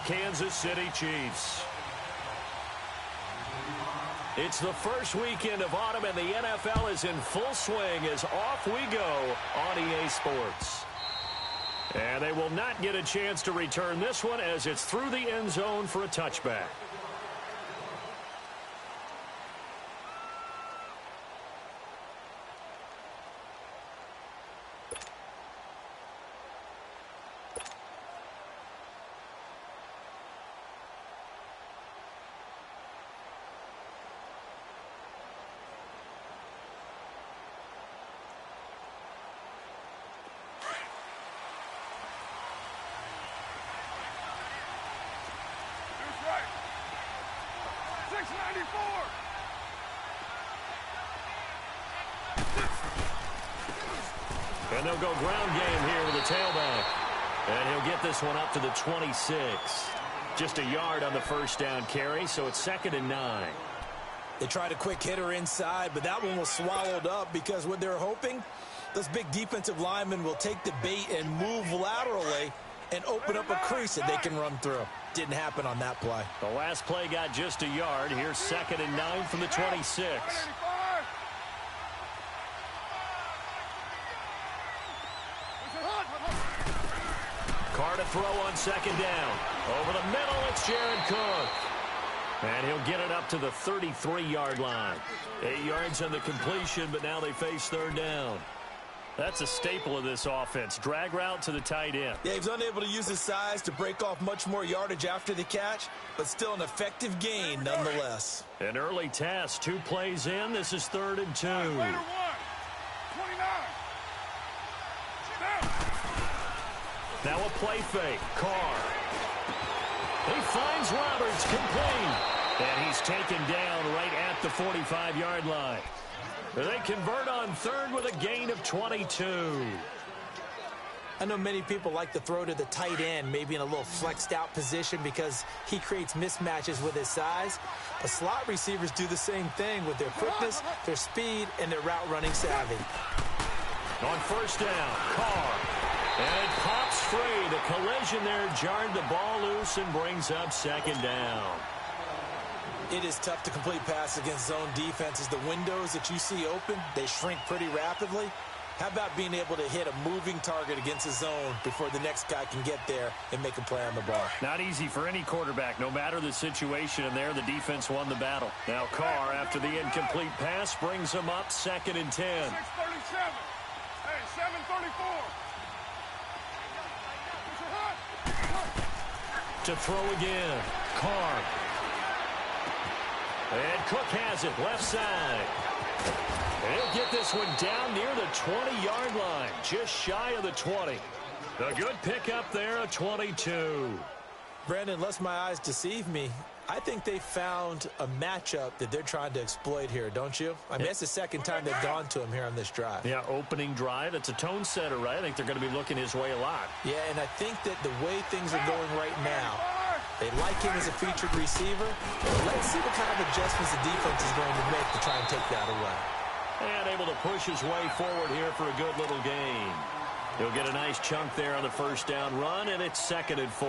Kansas City Chiefs. It's the first weekend of autumn, and the NFL is in full swing as off we go on EA Sports. And they will not get a chance to return this one as it's through the end zone for a touchback. And they'll go ground game here with a tailback. And he'll get this one up to the 26. Just a yard on the first down carry, so it's 2nd and 9. They tried a quick hitter inside, but that one was swallowed up because what they're hoping, those big defensive linemen will take the bait and move laterally and open up a crease that they can run through. Didn't happen on that play. The last play got just a yard. Here's 2nd and 9 from the 26. Carr to throw on 2nd down. Over the middle, it's Jared Cook. And he'll get it up to the 33-yard line. 8 yards on the completion, but now they face 3rd down. That's a staple of this offense. Drag route to the tight end. Yeah, he's unable to use his size to break off much more yardage after the catch, but still an effective gain nonetheless. An early test. 2 plays in. This is 3rd and 2. Now a play fake. Carr. He finds Roberts complete. And he's taken down right at the 45-yard line. They convert on 3rd with a gain of 22. I know many people like to throw to the tight end, maybe in a little flexed out position because he creates mismatches with his size. But slot receivers do the same thing with their quickness, their speed, and their route running savvy. On 1st down, Carr. And it pops free. The collision there jarred the ball loose and brings up 2nd down. It is tough to complete pass against zone defenses. The windows that you see open, they shrink pretty rapidly. How about being able to hit a moving target against a zone before the next guy can get there and make a play on the ball? Not easy for any quarterback. No matter the situation in there, the defense won the battle. Now Carr, after the incomplete pass, brings him up 2nd and 10. 6:37. Hey, 7:34. To throw again. Carr. And Cook has it, left side. And he'll get this one down near the 20-yard line, just shy of the 20. A good pickup there, a 22. Brandon, unless my eyes deceive me, I think they found a matchup that they're trying to exploit here, don't you? I mean, that's the 2nd time they've gone to him here on this drive. Yeah, opening drive. It's a tone setter, right? I think they're going to be looking his way a lot. Yeah, and I think that the way things are going right now, they like him as a featured receiver. Let's see what kind of adjustments the defense is going to make to try and take that away. And able to push his way forward here for a good little gain. He'll get a nice chunk there on the 1st down run, and it's 2nd and 4.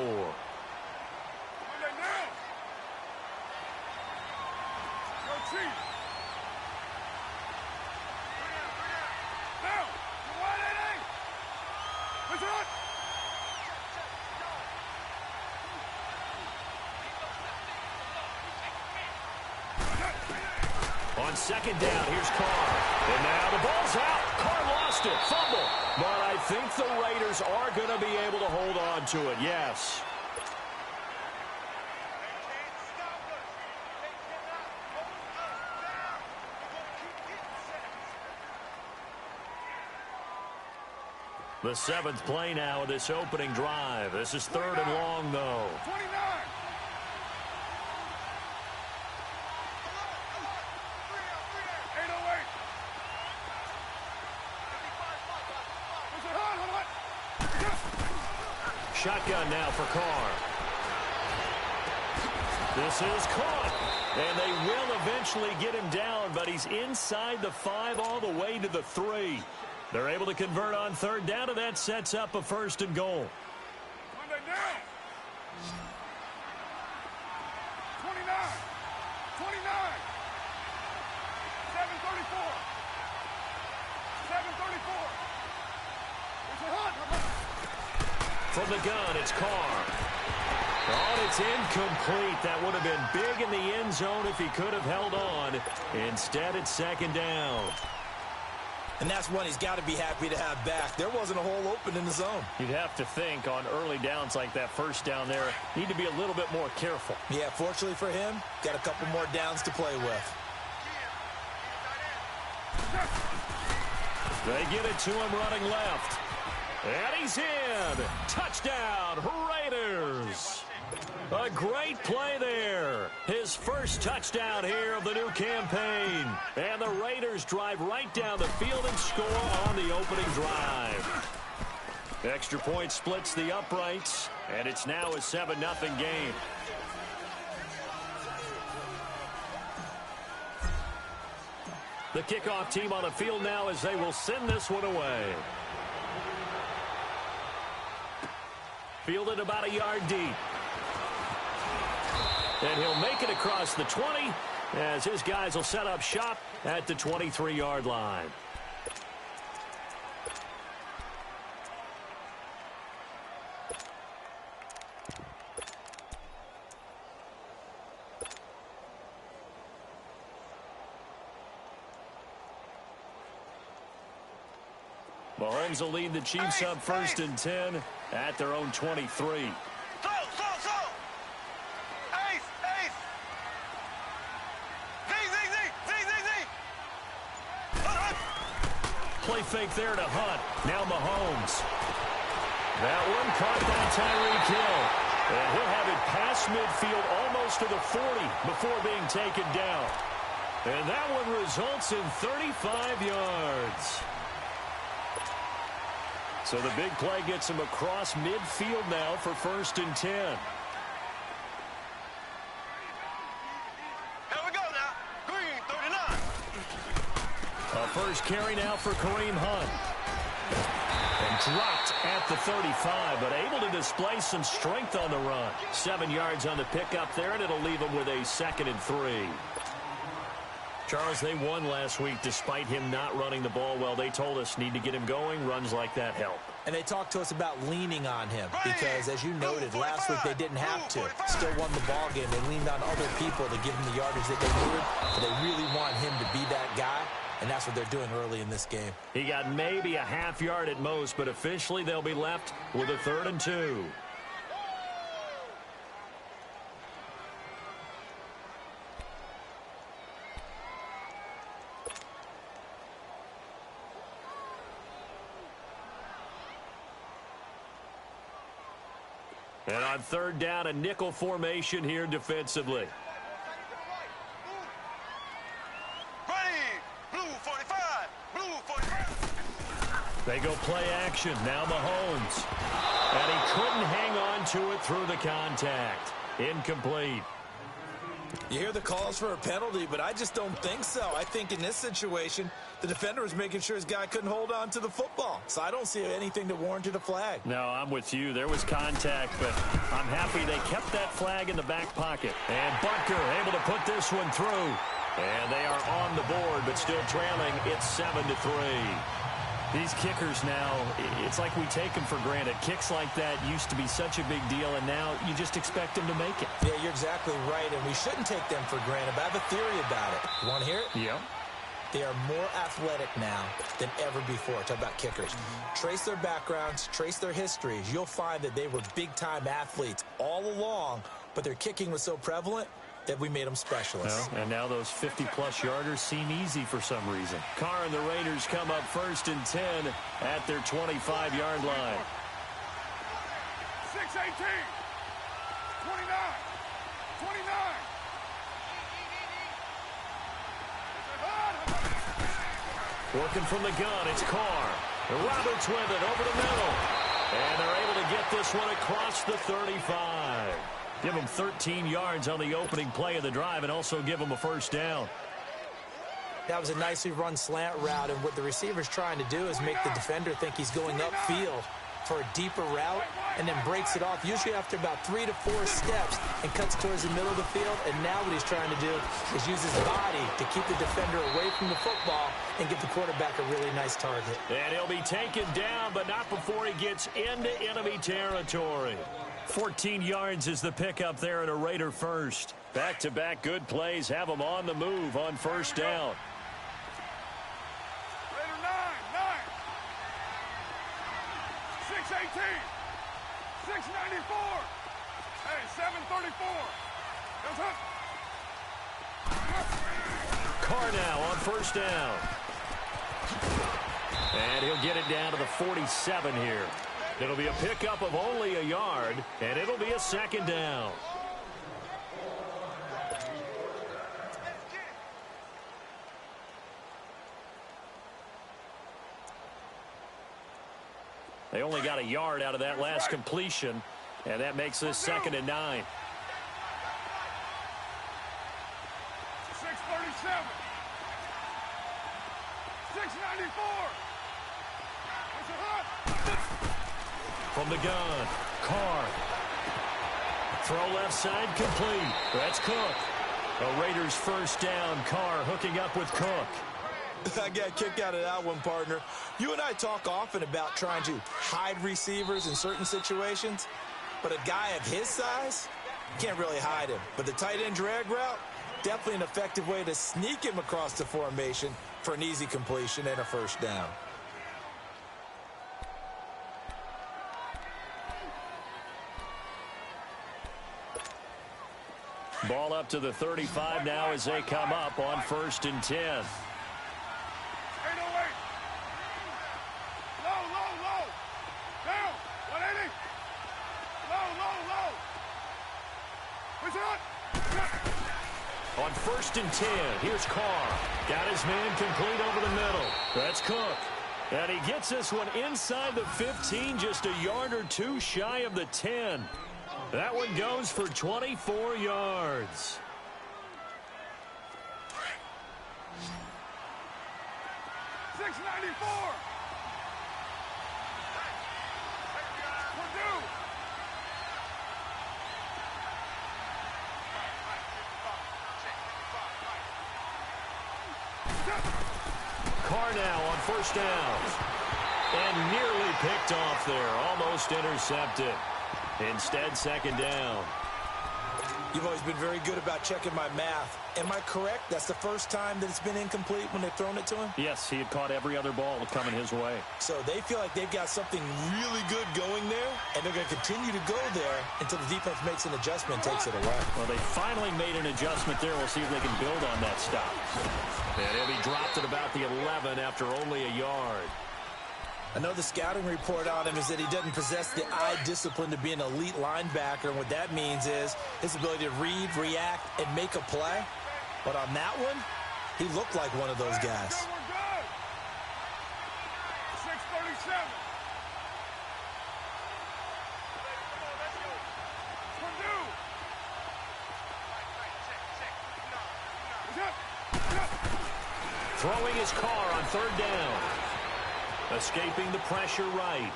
On 2nd down, here's Carr. And now the ball's out. Carr lost it. Fumble. But I think the Raiders are going to be able to hold on to it. Yes. The 7th play now of this opening drive. This is 3rd and long, though. 29. Shotgun now for Carr. This is caught. And they will eventually get him down, but he's inside the 5 all the way to the 3. They're able to convert on 3rd down, and that sets up a 1st and goal. from the gun, it's Carr. Oh, it's incomplete. That would have been big in the end zone if he could have held on. Instead, it's second down. And that's one he's got to be happy to have back. There wasn't a hole open in the zone. You'd have to think on early downs like that first down there, need to be a little bit more careful. Yeah, fortunately for him, got a couple more downs to play with. They get it to him running left. And he's in. Touchdown, Raiders. A great play there. His first touchdown here of the new campaign. And the Raiders drive right down the field and score on the opening drive. Extra point splits the uprights, and it's now a 7-0 game. The kickoff team on the field now as they will send this one away. Fielded about a yard deep. And he'll make it across the 20 as his guys will set up shop at the 23-yard line. Mahomes will lead the Chiefs up 1st and 10 at their own 23. Play fake there to Hunt. Now Mahomes. That one caught by Tyreek Hill. And he'll have it past midfield almost to the 40 before being taken down. And that one results in 35 yards. So the big play gets him across midfield now for 1st and 10. Here we go now. Green, 39. A first carry now for Kareem Hunt. And dropped at the 35, but able to display some strength on the run. 7 yards on the pickup there, and it'll leave him with a 2nd and 3. Charles, they won last week despite him not running the ball well. They told us need to get him going. Runs like that help. And they talked to us about leaning on him because, as you noted, last week they didn't have to. Still won the ball game. They leaned on other people to give him the yardage that they needed. But they really want him to be that guy, and that's what they're doing early in this game. He got maybe a half yard at most, but officially they'll be left with a 3rd and 2. And on 3rd down, a nickel formation here defensively. Blue 45. Blue 45. They go play action. Now Mahomes. And he couldn't hang on to it through the contact. Incomplete. You hear the calls for a penalty, but I just don't think so. I think in this situation, the defender was making sure his guy couldn't hold on to the football. So I don't see anything that warranted a flag. No, I'm with you. There was contact, but I'm happy they kept that flag in the back pocket. And Butker able to put this one through. And they are on the board, but still trailing. It's 7-3. These kickers now, it's like we take them for granted. Kicks like that used to be such a big deal, and now you just expect them to make it. Yeah, you're exactly right, and we shouldn't take them for granted, but I have a theory about it. You want to hear it? Yeah. They are more athletic now than ever before. Talk about kickers. Trace their backgrounds, trace their histories. You'll find that they were big-time athletes all along, but their kicking was so prevalent that we made them specialists. Well, and now those 50-plus yarders seem easy for some reason. Carr and the Raiders come up 1st and 10 at their 25-yard line. 6-18. 29. 29. Working from the gun, it's Carr. Roberts with it over the middle. And they're able to get this one across the 35. Give them 13 yards on the opening play of the drive and also give them a 1st down. That was a nicely run slant route, and what the receiver's trying to do is make the defender think he's going upfield for a deeper route and then breaks it off, usually after about 3 to 4 steps, and cuts towards the middle of the field. And now what he's trying to do is use his body to keep the defender away from the football and give the quarterback a really nice target. And he'll be taken down, but not before he gets into enemy territory. 14 yards is the pickup there and a Raider first. Back-to-back good plays have him on the move on first down. Raider 9. 618. 694. Hey, 734. That's up. Carr now on first down. And he'll get it down to the 47 here. It'll be a pickup of only a yard, and it'll be a second down. They only got a yard out of that last completion, and that makes this 2nd and 9. 637. 694. It's a hot. From the gun, Carr. Throw left side complete. That's Cook. A Raiders first down. Carr hooking up with Cook. I got a kick out of that one, partner. You and I talk often about trying to hide receivers in certain situations, but a guy of his size, you can't really hide him. But the tight end drag route, definitely an effective way to sneak him across the formation for an easy completion and a first down. Ball up to the 35 now as they come up on 1st and 10. 808. Low. Down. 180. Low. What's up? On 1st and 10, here's Carr. Got his man complete over the middle. That's Cook. And he gets this one inside the 15, just a yard or two shy of the 10. That one goes for 24 yards. $6.94. Carr now on first down. And nearly picked off there. Almost intercepted. Instead, second down. You've always been very good about checking my math. Am I correct? That's the first time that it's been incomplete when they've thrown it to him? Yes, he had caught every other ball coming his way. So they feel like they've got something really good going there, and they're going to continue to go there until the defense makes an adjustment and takes it away. Well, they finally made an adjustment there. We'll see if they can build on that stop. And he'll be dropped at about the 11 after only a yard. I know the scouting report on him is that he doesn't possess the eye discipline to be an elite linebacker, and what that means is his ability to read, react, and make a play. But on that one, he looked like one of those guys. We're good. 637. Throwing his Carr on third down. Escaping the pressure right.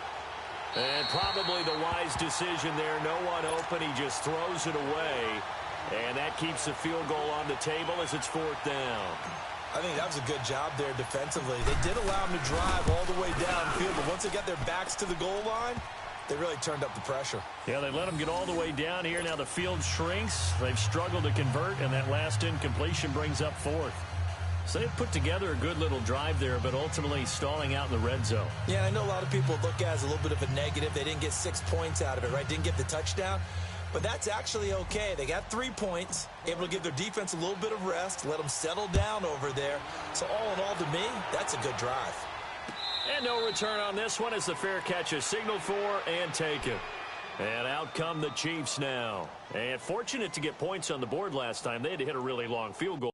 And probably the wise decision there. No one open. He just throws it away. And that keeps the field goal on the table as it's fourth down. I think that was a good job there defensively. They did allow him to drive all the way downfield, but once they got their backs to the goal line, they really turned up the pressure. Yeah, they let him get all the way down here. Now the field shrinks. They've struggled to convert, and that last incompletion brings up fourth. So they put together a good little drive there, but ultimately stalling out in the red zone. Yeah, I know a lot of people look at it as a little bit of a negative. They didn't get 6 points out of it, right? Didn't get the touchdown. But that's actually okay. They got 3 points, able to give their defense a little bit of rest, let them settle down over there. So all in all, to me, that's a good drive. And no return on this one as the fair catch is signaled for and taken. And out come the Chiefs now. And fortunate to get points on the board last time. They had to hit a really long field goal.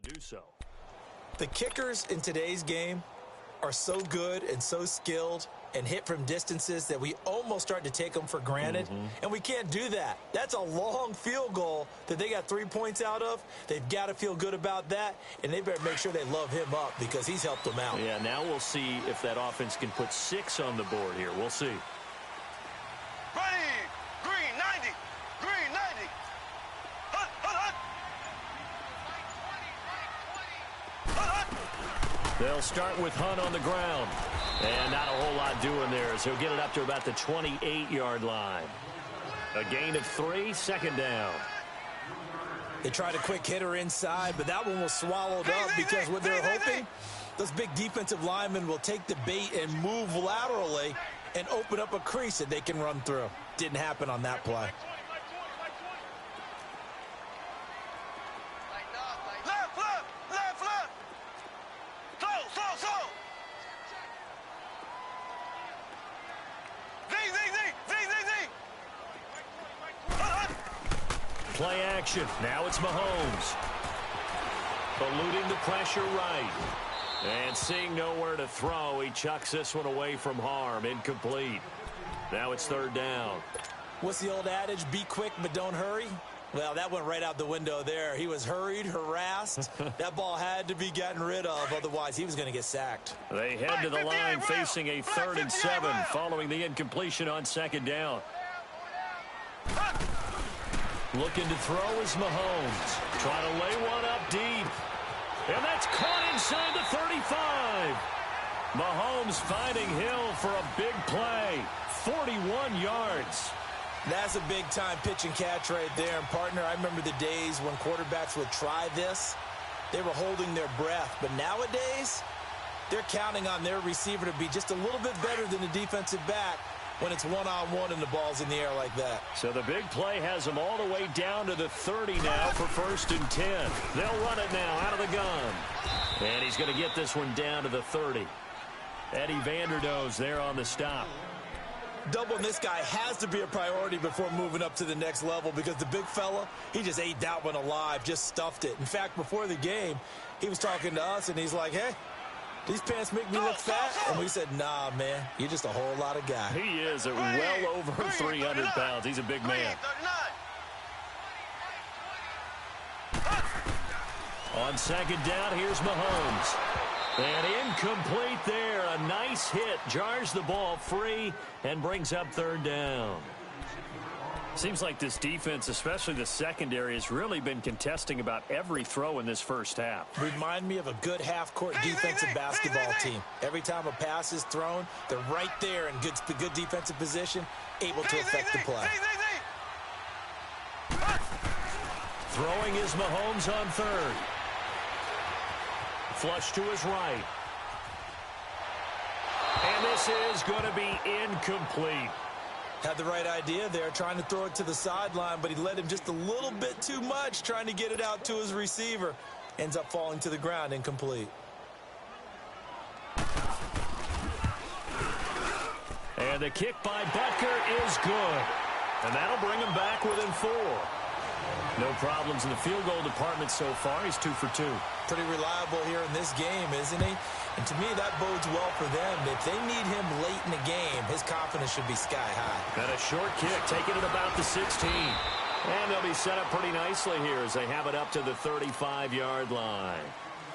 do so. The kickers in today's game are so good and so skilled and hit from distances that we almost start to take them for granted, and we can't do that. That's a long field goal that they got 3 points out of. They've got to feel good about that, and they better make sure they love him up because he's helped them out. Yeah, now we'll see if that offense can put 6 on the board here. We'll see. Ready! Green 90! Green 90! Hut, hut, hut! Hut, hut! They'll start with Hunt on the ground. And not a whole lot doing there as he'll get it up to about the 28-yard line. A gain of 3, second down. They tried a quick hitter inside, but that one was swallowed up because what they're hoping, those big defensive linemen will take the bait and move laterally and open up a crease that they can run through. Didn't happen on that play. Left, left, left, left! Slow, slow, slow! Z, Z, Z, Z, Z, Z! Hut, hut! Play action. Now it's Mahomes. Eluding the pressure right. And seeing nowhere to throw, he chucks this one away from harm. Incomplete. Now it's third down. What's the old adage? Be quick, but don't hurry. Well, that went right out the window there. He was hurried, harassed. That ball had to be gotten rid of, otherwise he was going to get sacked. They head to the line facing a 3rd and 7 following the incompletion on second down. Looking to throw is Mahomes. Trying to lay one up deep. And that's caught inside the 35. Mahomes finding Hill for a big play. 41 yards. That's a big-time pitch and catch right there. And, partner, I remember the days when quarterbacks would try this. They were holding their breath. But nowadays, they're counting on their receiver to be just a little bit better than the defensive back when it's one-on-one and the ball's in the air like that. So the big play has them all the way down to the 30 now for 1st and 10. They'll run it now out of the gun. And he's going to get this one down to the 30. Eddie Vanderdoes there on the stop. Doubling this guy has to be a priority before moving up to the next level because the big fella, he just ate that one alive, just stuffed it. In fact, before the game, he was talking to us, and he's like, hey, these pants make me look fat? And we said, nah, man, you're just a whole lot of guy. He is at well over 300 pounds. He's a big man. On second down, here's Mahomes. And incomplete there. A nice hit. Jars the ball free and brings up third down. Seems like this defense, especially the secondary, has really been contesting about every throw in this first half. Remind me of a good half-court defensive basketball team. Every time a pass is thrown, they're right there in good defensive position, able to affect the play. Throwing is Mahomes on third. Flush to his right. And this is going to be incomplete. Had the right idea there, trying to throw it to the sideline, but he led him just a little bit too much, trying to get it out to his receiver. Ends up falling to the ground, incomplete. And the kick by Butker is good. And that'll bring him back within 4. No problems in the field goal department so far. He's 2 for 2. Pretty reliable here in this game, isn't he? And to me, that bodes well for them. If they need him late in the game, his confidence should be sky high. And a short kick, taking it about the 16. And they'll be set up pretty nicely here as they have it up to the 35-yard line.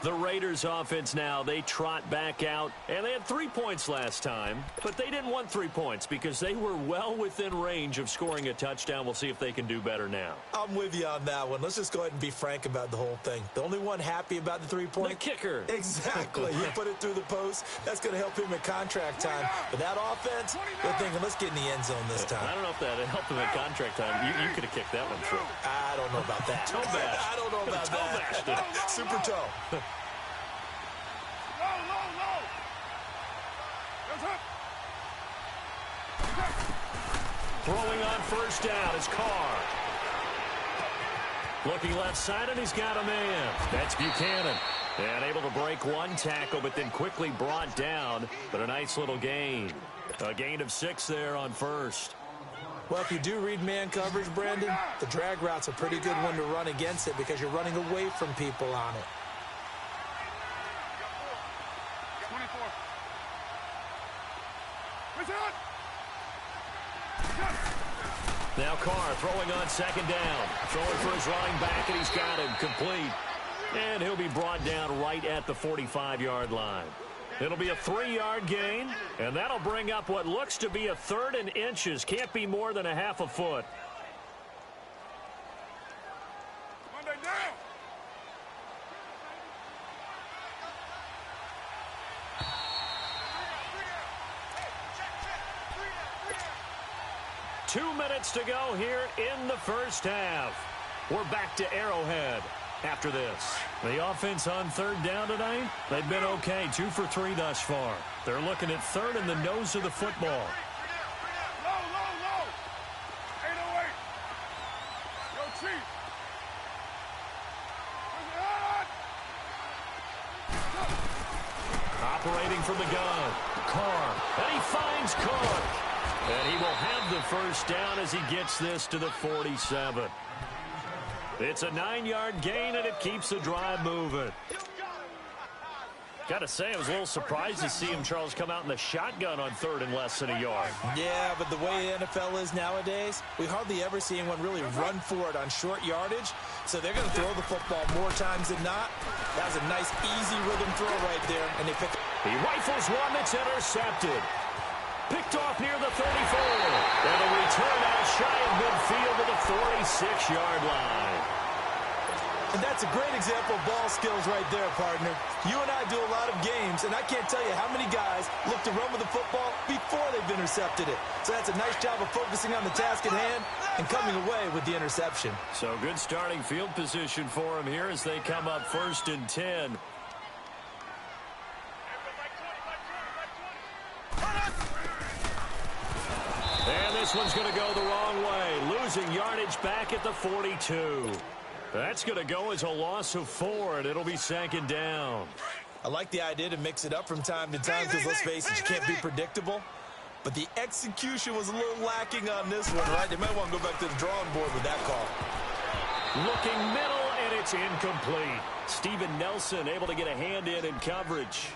The Raiders offense now, they trot back out. And they had 3 points last time, but they didn't want 3 points because they were well within range of scoring a touchdown. We'll see if they can do better now. I'm with you on that one. Let's just go ahead and be frank about the whole thing. The only one happy about the 3-point? The kicker. Exactly. You put it through the post. That's going to help him in contract time. But that offense, they're thinking, let's get in the end zone this time. I don't know if that helped him in contract time. You could have kicked that one through. I don't know about that. Toe bash. I don't know about that. Super toe. Throwing on first down is Carr. Looking left side, and he's got a man. That's Buchanan. And able to break one tackle, but then quickly brought down. But a nice little gain. A gain of 6 there on first. Well, if you do read man coverage, Brandon, the drag route's a pretty good one to run against it because you're running away from people on it. Now Carr throwing on second down. Throwing for his running back, and he's got him complete. And he'll be brought down right at the 45-yard line. It'll be a 3-yard gain, and that'll bring up what looks to be a 3rd and inches. Can't be more than a half a foot. Down. 2 minutes to go here in the first half. We're back to Arrowhead after this. The offense on 3rd down tonight, they've been okay, 2 for 3 thus far. They're looking at 3rd in the nose of the football. Low. 808. Yo, Chief. Operating from the gun, Carr, and he finds Cook. And he will have the first down as he gets this to the 47. It's a 9-yard gain, and it keeps the drive moving. Got to say, I was a little surprised to see him, Charles, come out in the shotgun on 3rd and less than a yard. Yeah, but the way the NFL is nowadays, we hardly ever see anyone really run for it on short yardage. So they're going to throw the football more times than not. That was a nice, easy rhythm throw right there, and they pick. He rifles one that's intercepted. Picked off near the 34. And a return out shy of midfield to the 46-yard line. And that's a great example of ball skills right there, partner. You and I do a lot of games, and I can't tell you how many guys look to run with the football before they've intercepted it. So that's a nice job of focusing on the task at hand and coming away with the interception. So good starting field position for him here as they come up 1st and 10. And this one's going to go the wrong way, losing yardage back at the 42. That's going to go as a loss of 4, and it'll be 2nd down. I like the idea to mix it up from time to time because, let's face it, you can't be predictable. But the execution was a little lacking on this one, right? They might want to go back to the drawing board with that call. Looking middle, and it's incomplete. Steven Nelson able to get a hand in coverage.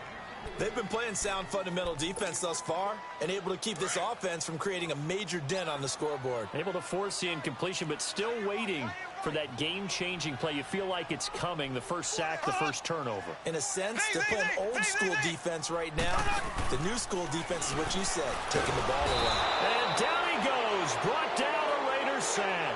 They've been playing sound fundamental defense thus far and able to keep this offense from creating a major dent on the scoreboard. Able to force the incompletion, but still waiting for that game-changing play. You feel like it's coming, the first sack, the first turnover. In a sense, they're playing old-school defense right now. The new-school defense is what you said, taking the ball away. And down he goes, brought down a Raiders sack.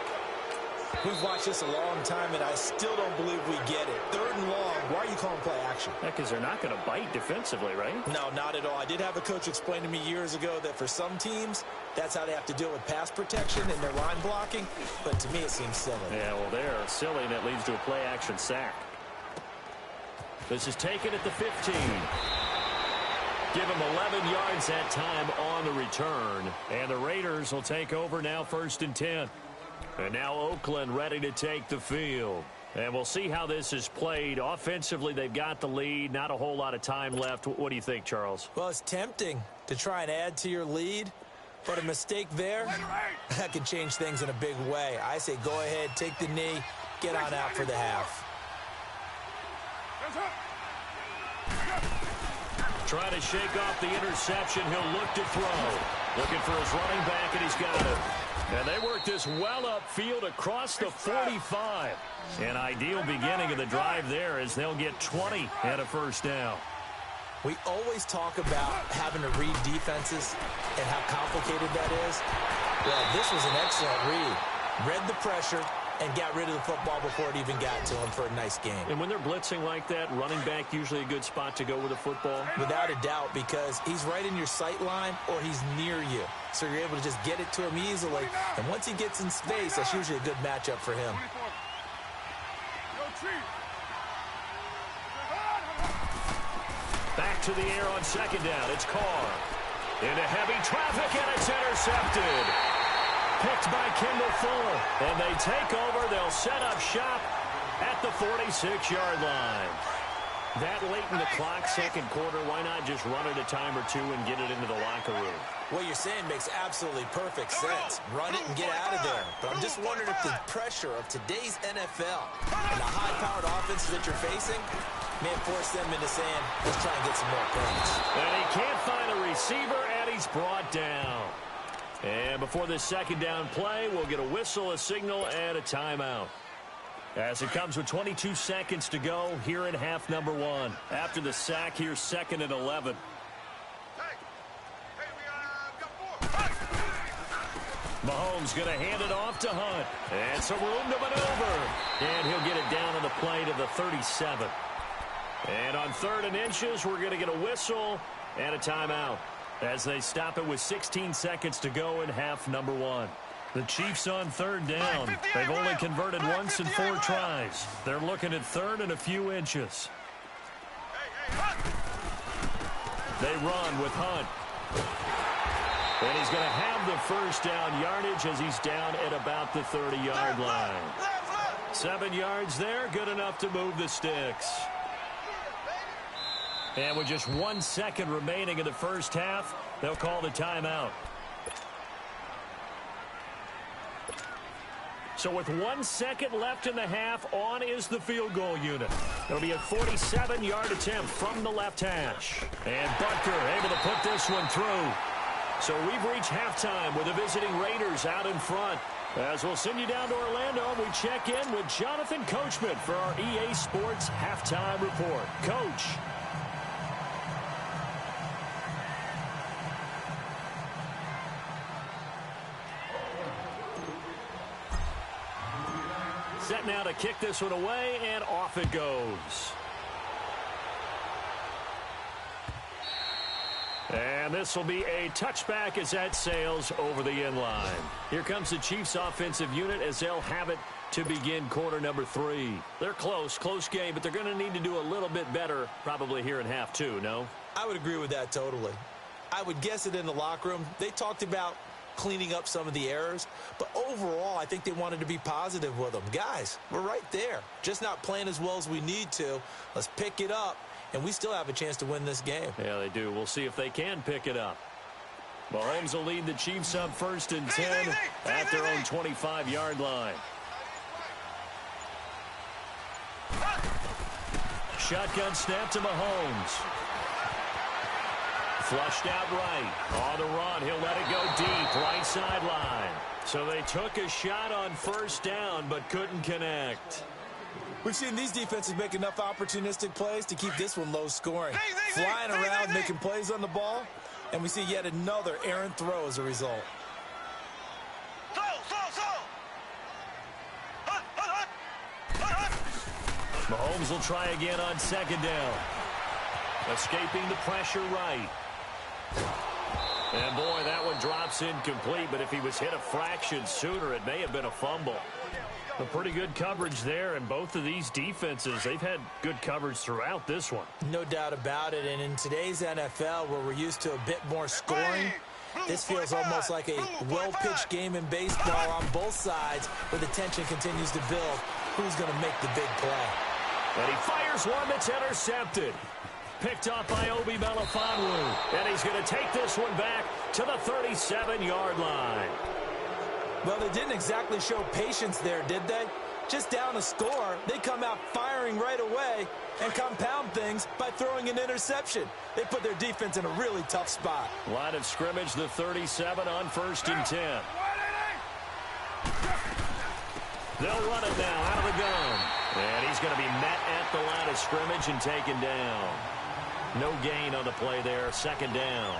We've watched this a long time, and I still don't believe we get it. 3rd and long, why are you calling play action? Yeah, because they're not going to bite defensively, right? No, not at all. I did have a coach explain to me years ago that for some teams, that's how they have to deal with pass protection and their line blocking. But to me, it seems silly. Yeah, well, they're silly, and it leads to a play-action sack. This is taken at the 15. Give him 11 yards that time on the return. And the Raiders will take over now 1st and 10. And now Oakland ready to take the field. And we'll see how this is played. Offensively, they've got the lead. Not a whole lot of time left. What do you think, Charles? Well, it's tempting to try and add to your lead. But a mistake there, that can change things in a big way. I say go ahead, take the knee, get on out for the half. Trying to shake off the interception. He'll look to throw. Looking for his running back, and he's got it. And they work this well upfield across the 45. An ideal beginning of the drive there as they'll get 20 and a first down. We always talk about having to read defenses and how complicated that is. Well, this was an excellent read. Read the pressure and got rid of the football before it even got to him for a nice game. And when they're blitzing like that, running back usually a good spot to go with the football? Without a doubt, because he's right in your sight line or he's near you. So you're able to just get it to him easily. And once he gets in space, that's usually a good matchup for him. Back to the air on 2nd down. It's Carr. Into heavy traffic, and it's intercepted. Picked by Kendall Fuller. And they take over. They'll set up shop at the 46-yard line. That late in the clock, 2nd quarter, why not just run it a time or two and get it into the locker room? What you're saying makes absolutely perfect sense. Run it and get out of there. But I'm just wondering if the pressure of today's NFL and the high-powered offenses that you're facing may force them into saying, let's try and get some more points. And he can't find a receiver, and he's brought down. And before this second down play, we'll get a whistle, a signal, and a timeout. As it comes with 22 seconds to go here in half number one. After the sack, here's 2nd and 11. Mahomes going to hand it off to Hunt. And some room to maneuver. And he'll get it down on the play to the 37. And on 3rd and inches, we're going to get a whistle and a timeout as they stop it with 16 seconds to go in half number one. The Chiefs on 3rd down. They've only converted once in 4 tries. They're looking at 3rd and a few inches. They run with Hunt. And he's going to have the first down yardage as he's down at about the 30-yard line. 7 yards there, good enough to move the sticks. And with just 1 second remaining in the first half, they'll call the timeout. So with 1 second left in the half, on is the field goal unit. It'll be a 47-yard attempt from the left hash. And Butker able to put this one through. So we've reached halftime with the visiting Raiders out in front. As we'll send you down to Orlando, we check in with Jonathan Coachman for our EA Sports Halftime Report. Coach. Set now to kick this one away, and off it goes. And this will be a touchback as that sails over the end line. Here comes the Chiefs offensive unit as they'll have it to begin quarter number 3. They're close game, but they're going to need to do a little bit better probably here in half 2, no? I would agree with that totally. I would guess it in the locker room. They talked about cleaning up some of the errors, but overall I think they wanted to be positive with them. Guys, we're right there, just not playing as well as we need to. Let's pick it up, and we still have a chance to win this game. Yeah, they do. We'll see if they can pick it up. Mahomes will lead the Chiefs up 1st and 10 at their own 25-yard line. Shotgun snap to Mahomes. Flushed out right. On the run, he'll let it go deep, right sideline. So they took a shot on 1st down, but couldn't connect. We've seen these defenses make enough opportunistic plays to keep this one low scoring. Flying around, making plays on the ball, and we see yet another errant throw as a result. Mahomes will try again on 2nd down. Escaping the pressure right. And boy, that one drops incomplete, but if he was hit a fraction sooner, it may have been a fumble. A pretty good coverage there, and both of these defenses, they've had good coverage throughout this one. No doubt about it, and in today's NFL, where we're used to a bit more scoring, this feels almost like a well-pitched game in baseball on both sides, where the tension continues to build. Who's going to make the big play? And he fires one that's intercepted. Picked off by Obi Melifonwu. And he's going to take this one back to the 37-yard line. Well, they didn't exactly show patience there, did they? Just down a score, they come out firing right away and compound things by throwing an interception. They put their defense in a really tough spot. Line of scrimmage, the 37 on 1st and 10. They'll run it now out of the gun. And he's going to be met at the line of scrimmage and taken down. No gain on the play there, 2nd down.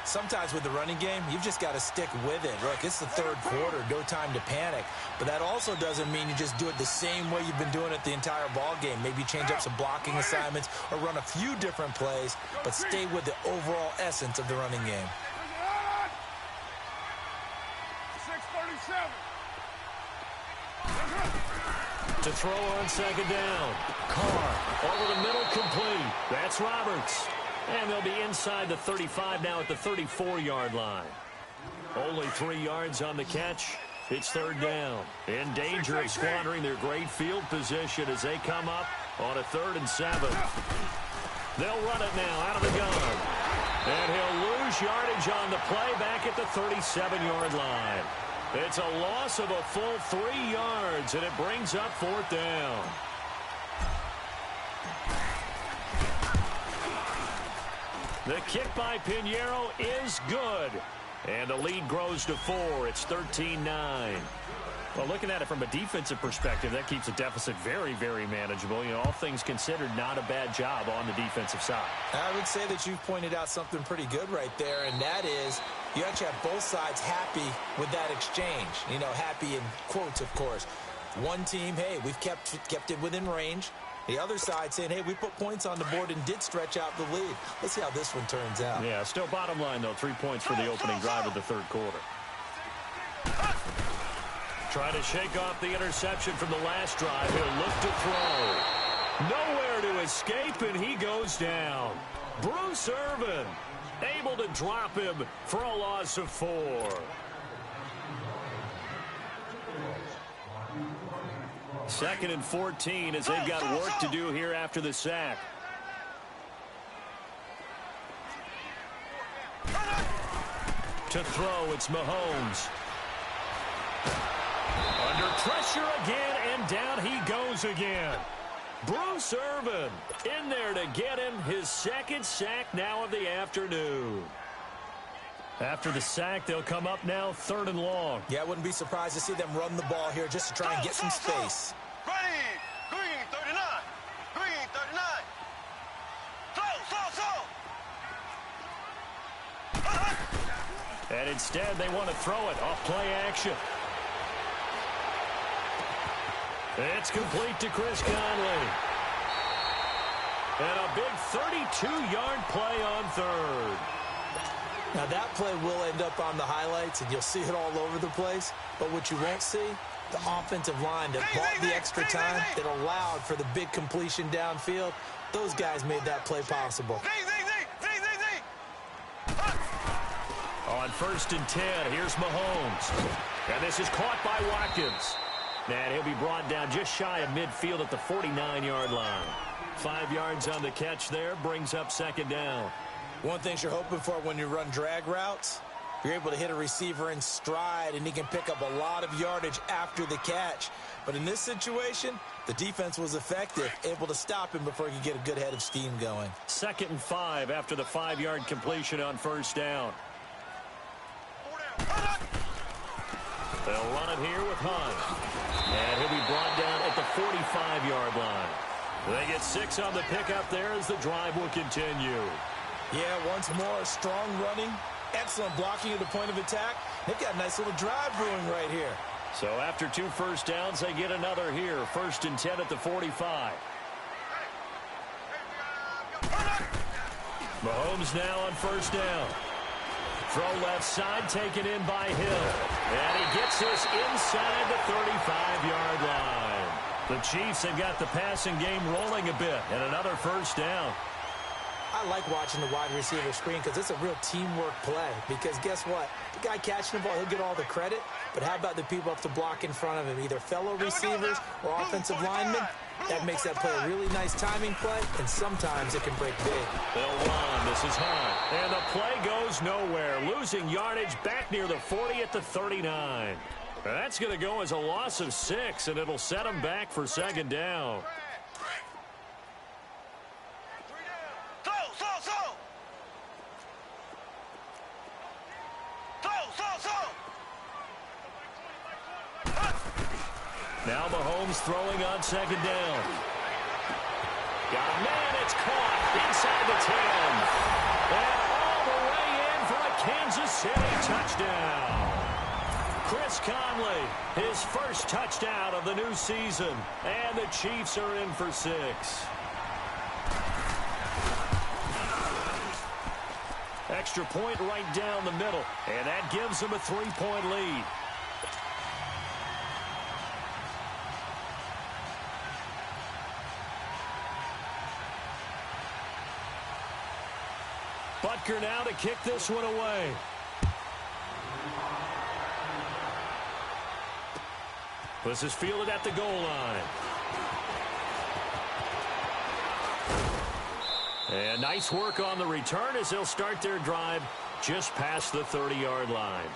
Sometimes with the running game, you've just got to stick with it. Look, it's the 3rd quarter, no time to panic. But that also doesn't mean you just do it the same way you've been doing it the entire ball game. Maybe change up some blocking assignments or run a few different plays, but stay with the overall essence of the running game. 637. To throw on 2nd down. Carr over the middle, complete. That's Roberts. And they'll be inside the 35 now at the 34-yard line. Only 3 yards on the catch. It's 3rd down. In danger of squandering their great field position as they come up on a 3rd and 7. They'll run it now out of the gun. And he'll lose yardage on the play back at the 37-yard line. It's a loss of a full 3 yards, and it brings up 4th down. The kick by Pinheiro is good. And the lead grows to 4. It's 13-9. Well, looking at it from a defensive perspective, that keeps the deficit very, very manageable. You know, all things considered, not a bad job on the defensive side. I would say that you've pointed out something pretty good right there, and that is you actually have both sides happy with that exchange. You know, happy in quotes, of course. One team, hey, we've kept it within range. The other side saying, hey, we put points on the board and did stretch out the lead. Let's see how this one turns out. Yeah, still bottom line, though, 3 points for the opening drive of the third quarter. Trying to shake off the interception from the last drive. He'll look to throw. Nowhere to escape, and he goes down. Bruce Irvin able to drop him for a loss of 4. Second and 14 as they've got work to do here after the sack. To throw, it's Mahomes. Under pressure again, and down he goes again. Bruce Irvin in there to get him his second sack now of the afternoon. After the sack, they'll come up now 3rd and long. Yeah, I wouldn't be surprised to see them run the ball here just to try and get some space. Ready. Green 39. Green 39. Slow. And instead, they want to throw it off play action. It's complete to Chris Conley. And a big 32-yard play on 3rd. Now, that play will end up on the highlights, and you'll see it all over the place. But what you won't see, the offensive line that bought the extra time, that allowed for the big completion downfield, those guys made that play possible. On 1st and 10, here's Mahomes. And this is caught by Watkins. And he'll be brought down just shy of midfield at the 49-yard line. 5 yards on the catch there, brings up 2nd down. One thing you're hoping for when you run drag routes, you're able to hit a receiver in stride, and he can pick up a lot of yardage after the catch. But in this situation, the defense was effective, able to stop him before he could get a good head of steam going. 2nd and 5 after the 5-yard completion on 1st down. They'll run it here with Hunt. And he'll be brought down at the 45-yard line. They get 6 on the pickup there as the drive will continue. Yeah, once more, strong running, excellent blocking at the point of attack. They've got a nice little drive brewing right here. So after 2 first downs, they get another here. 1st and 10 at the 45. Mahomes now on 1st down. Throw left side, taken in by Hill. And he gets this inside the 35-yard line. The Chiefs have got the passing game rolling a bit. And another 1st down. I like watching the wide receiver screen because it's a real teamwork play. Because guess what? The guy catching the ball, he'll get all the credit. But how about the people up to block in front of him? Either fellow receivers or offensive linemen. That makes that play a really nice timing play, and sometimes it can break big. They'll run. This is Hunt. And the play goes nowhere. Losing yardage back near the 40 at the 39. That's going to go as a loss of 6, and it'll set them back for 2nd down. Now Mahomes throwing on 2nd down. Got a man, it's caught inside the 10. And all the way in for a Kansas City touchdown. Chris Conley, his first touchdown of the new season. And the Chiefs are in for 6. Extra point right down the middle. And that gives them a 3-point lead. Butker now to kick this one away. This is fielded at the goal line. And nice work on the return as they'll start their drive just past the 30-yard line.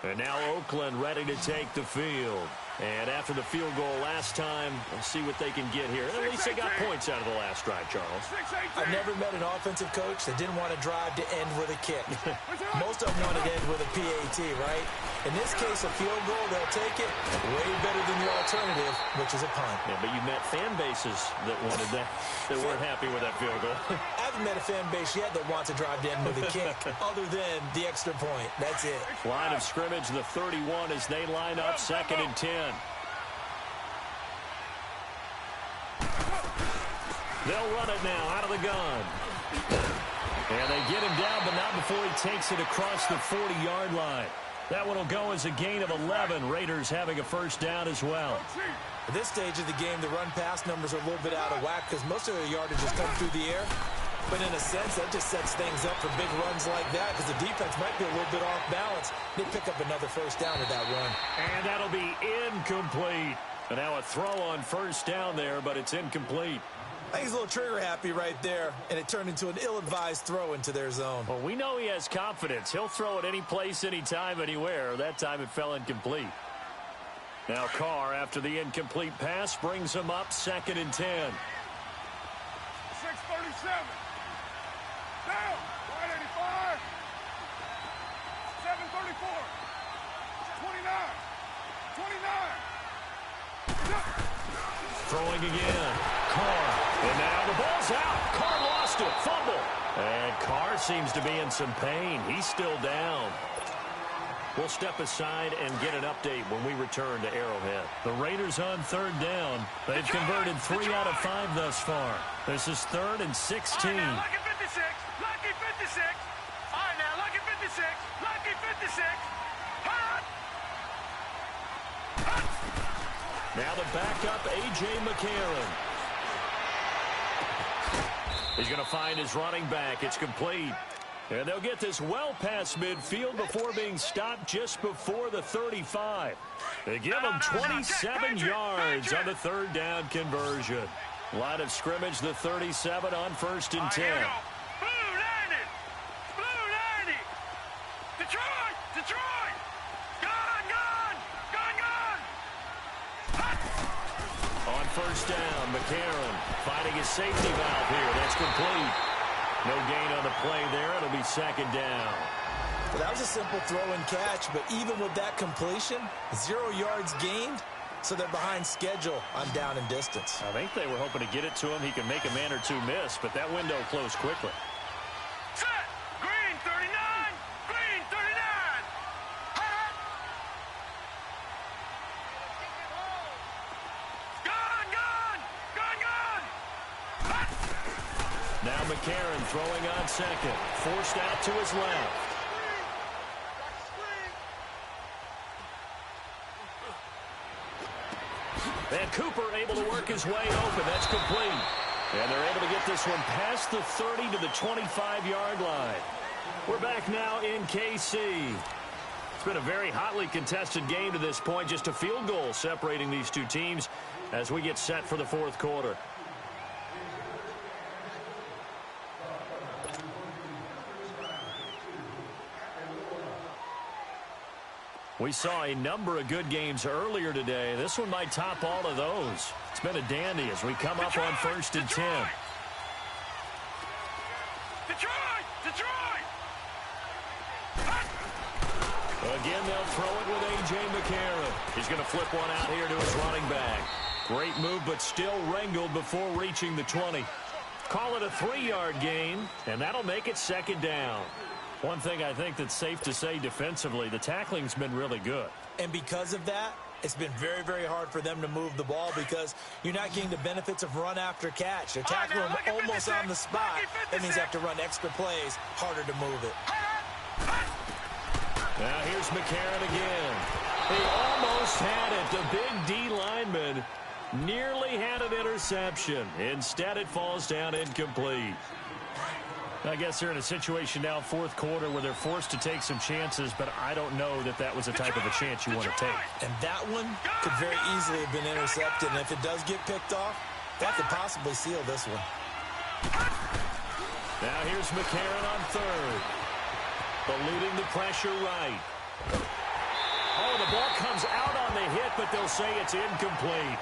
And now Oakland ready to take the field. And after the field goal last time, we'll see what they can get here. At least they got points out of the last drive, Charles. I've never met an offensive coach that didn't want to drive to end with a kick. Most of them want to end with a PAT, right? In this case, a field goal, they'll take it way better than the alternative, which is a punt. Yeah, but you met fan bases that wanted that, that weren't happy with that field goal. I haven't met a fan base yet that wants to drive to end with a kick, other than the extra point. That's it. Line of scrimmage, the 31 as they line up, 2nd and 10. They'll run it now out of the gun. And they get him down, but not before he takes it across the 40-yard line. That one will go as a gain of 11. Raiders having a first down as well. At this stage of the game, the run-pass numbers are a little bit out of whack because most of their yardage has come through the air. But in a sense, that just sets things up for big runs like that because the defense might be a little bit off balance. They pick up another first down with that run. And that'll be incomplete. And now a throw on first down there, but it's incomplete. I think he's a little trigger happy right there, and it turned into an ill-advised throw into their zone. Well, we know he has confidence. He'll throw it any place, anytime, anywhere. That time it fell incomplete. Now Carr, after the incomplete pass, brings him up 2nd and 10. 6:37. Down. 185. 7:34. 29. Throwing again. Carr. And now the ball's out. Carr lost it. Fumble. And Carr seems to be in some pain. He's still down. We'll step aside and get an update when we return to Arrowhead. The Raiders on 3rd down. They've converted 3 out of 5 thus far. This is 3rd and 16. All right, now, lucky 56. Lucky 56. All right, now, lucky 56. Lucky 56. Hot. Hot. Now the backup, A.J. McCarron. He's going to find his running back. It's complete. And they'll get this well past midfield before being stopped just before the 35. They give him 27 yards on the 3rd down conversion. Line of scrimmage, the 37 on 1st and 10. Here we go. Blue 90. Blue 90. Detroit. Detroit. Gone, gone. Gone, gone. Hot. On 1st down, McCarron finding his safety valve here. That's complete. No gain on the play there. It'll be 2nd down. Well, that was a simple throw and catch, but even with that completion, 0 yards gained, so they're behind schedule on down and distance. I think they were hoping to get it to him. He can make a man or two miss, but that window closed quickly. Set. Green 39. Green 39. Hot. Gone, gone. Gone, gone. Hot. Now McCarron throwing on 2nd. Forced out to his left. And Cooper able to work his way open. That's complete. And they're able to get this one past the 30 to the 25-yard line. We're back now in KC. It's been a very hotly contested game to this point. Just a field goal separating these two teams as we get set for the 4th quarter. We saw a number of good games earlier today. This one might top all of those. It's been a dandy as we come up on 1st and 10. Detroit! Detroit! Again, they'll throw it with A.J. McCarron. He's going to flip one out here to his running back. Great move, but still wrangled before reaching the 20. Call it a 3-yard gain, and that'll make it 2nd down. One thing I think that's safe to say defensively, the tackling's been really good. And because of that, it's been very, very hard for them to move the ball because you're not getting the benefits of run after catch. They're tackling them almost on the spot. That means they have to run extra plays, harder to move it. Now here's McCarron again. He almost had it. The big D lineman nearly had an interception. Instead, it falls down incomplete. I guess they're in a situation now, 4th quarter, where they're forced to take some chances, but I don't know that that was the type of a chance you want to take. And that one could very easily have been intercepted, and if it does get picked off, that could possibly seal this one. Now here's McCarron on 3rd. Eluding the pressure right. Oh, the ball comes out on the hit, but they'll say it's incomplete.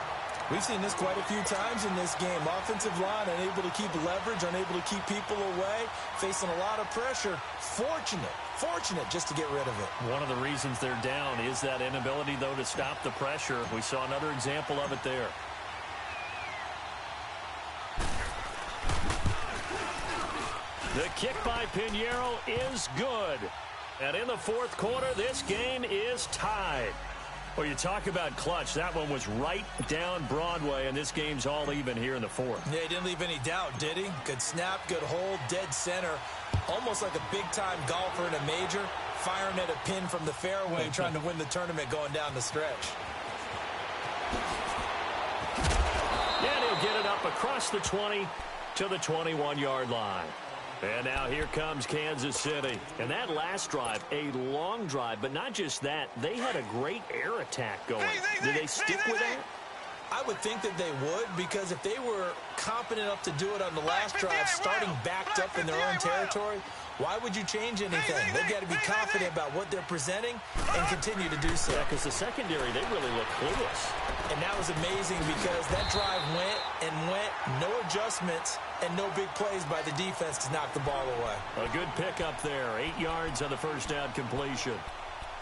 We've seen this quite a few times in this game. Offensive line unable to keep leverage, unable to keep people away, facing a lot of pressure. Fortunate just to get rid of it. One of the reasons they're down is that inability, though, to stop the pressure. We saw another example of it there. The kick by Pinheiro is good. And in the fourth quarter, this game is tied. Well, you talk about clutch. That one was right down Broadway, and this game's all even here in the fourth. Yeah, he didn't leave any doubt, did he? Good snap, good hold, dead center. Almost like a big-time golfer in a major, firing at a pin from the fairway, trying to win the tournament going down the stretch. And he'll get it up across the 20 to the 21-yard line. And now here comes Kansas City. And that last drive, a long drive, but not just that. They had a great air attack going. Did they stick with that? I would think that they would, because if they were competent enough to do it on the last drive, starting backed up in their own territory, why would you change anything? They've got to be confident about what they're presenting and continue to do so. Yeah, because the secondary, they really look clueless. And that was amazing because that drive went and went, no adjustments, and no big plays by the defense to knock the ball away. A good pickup there, 8 yards on the first down completion.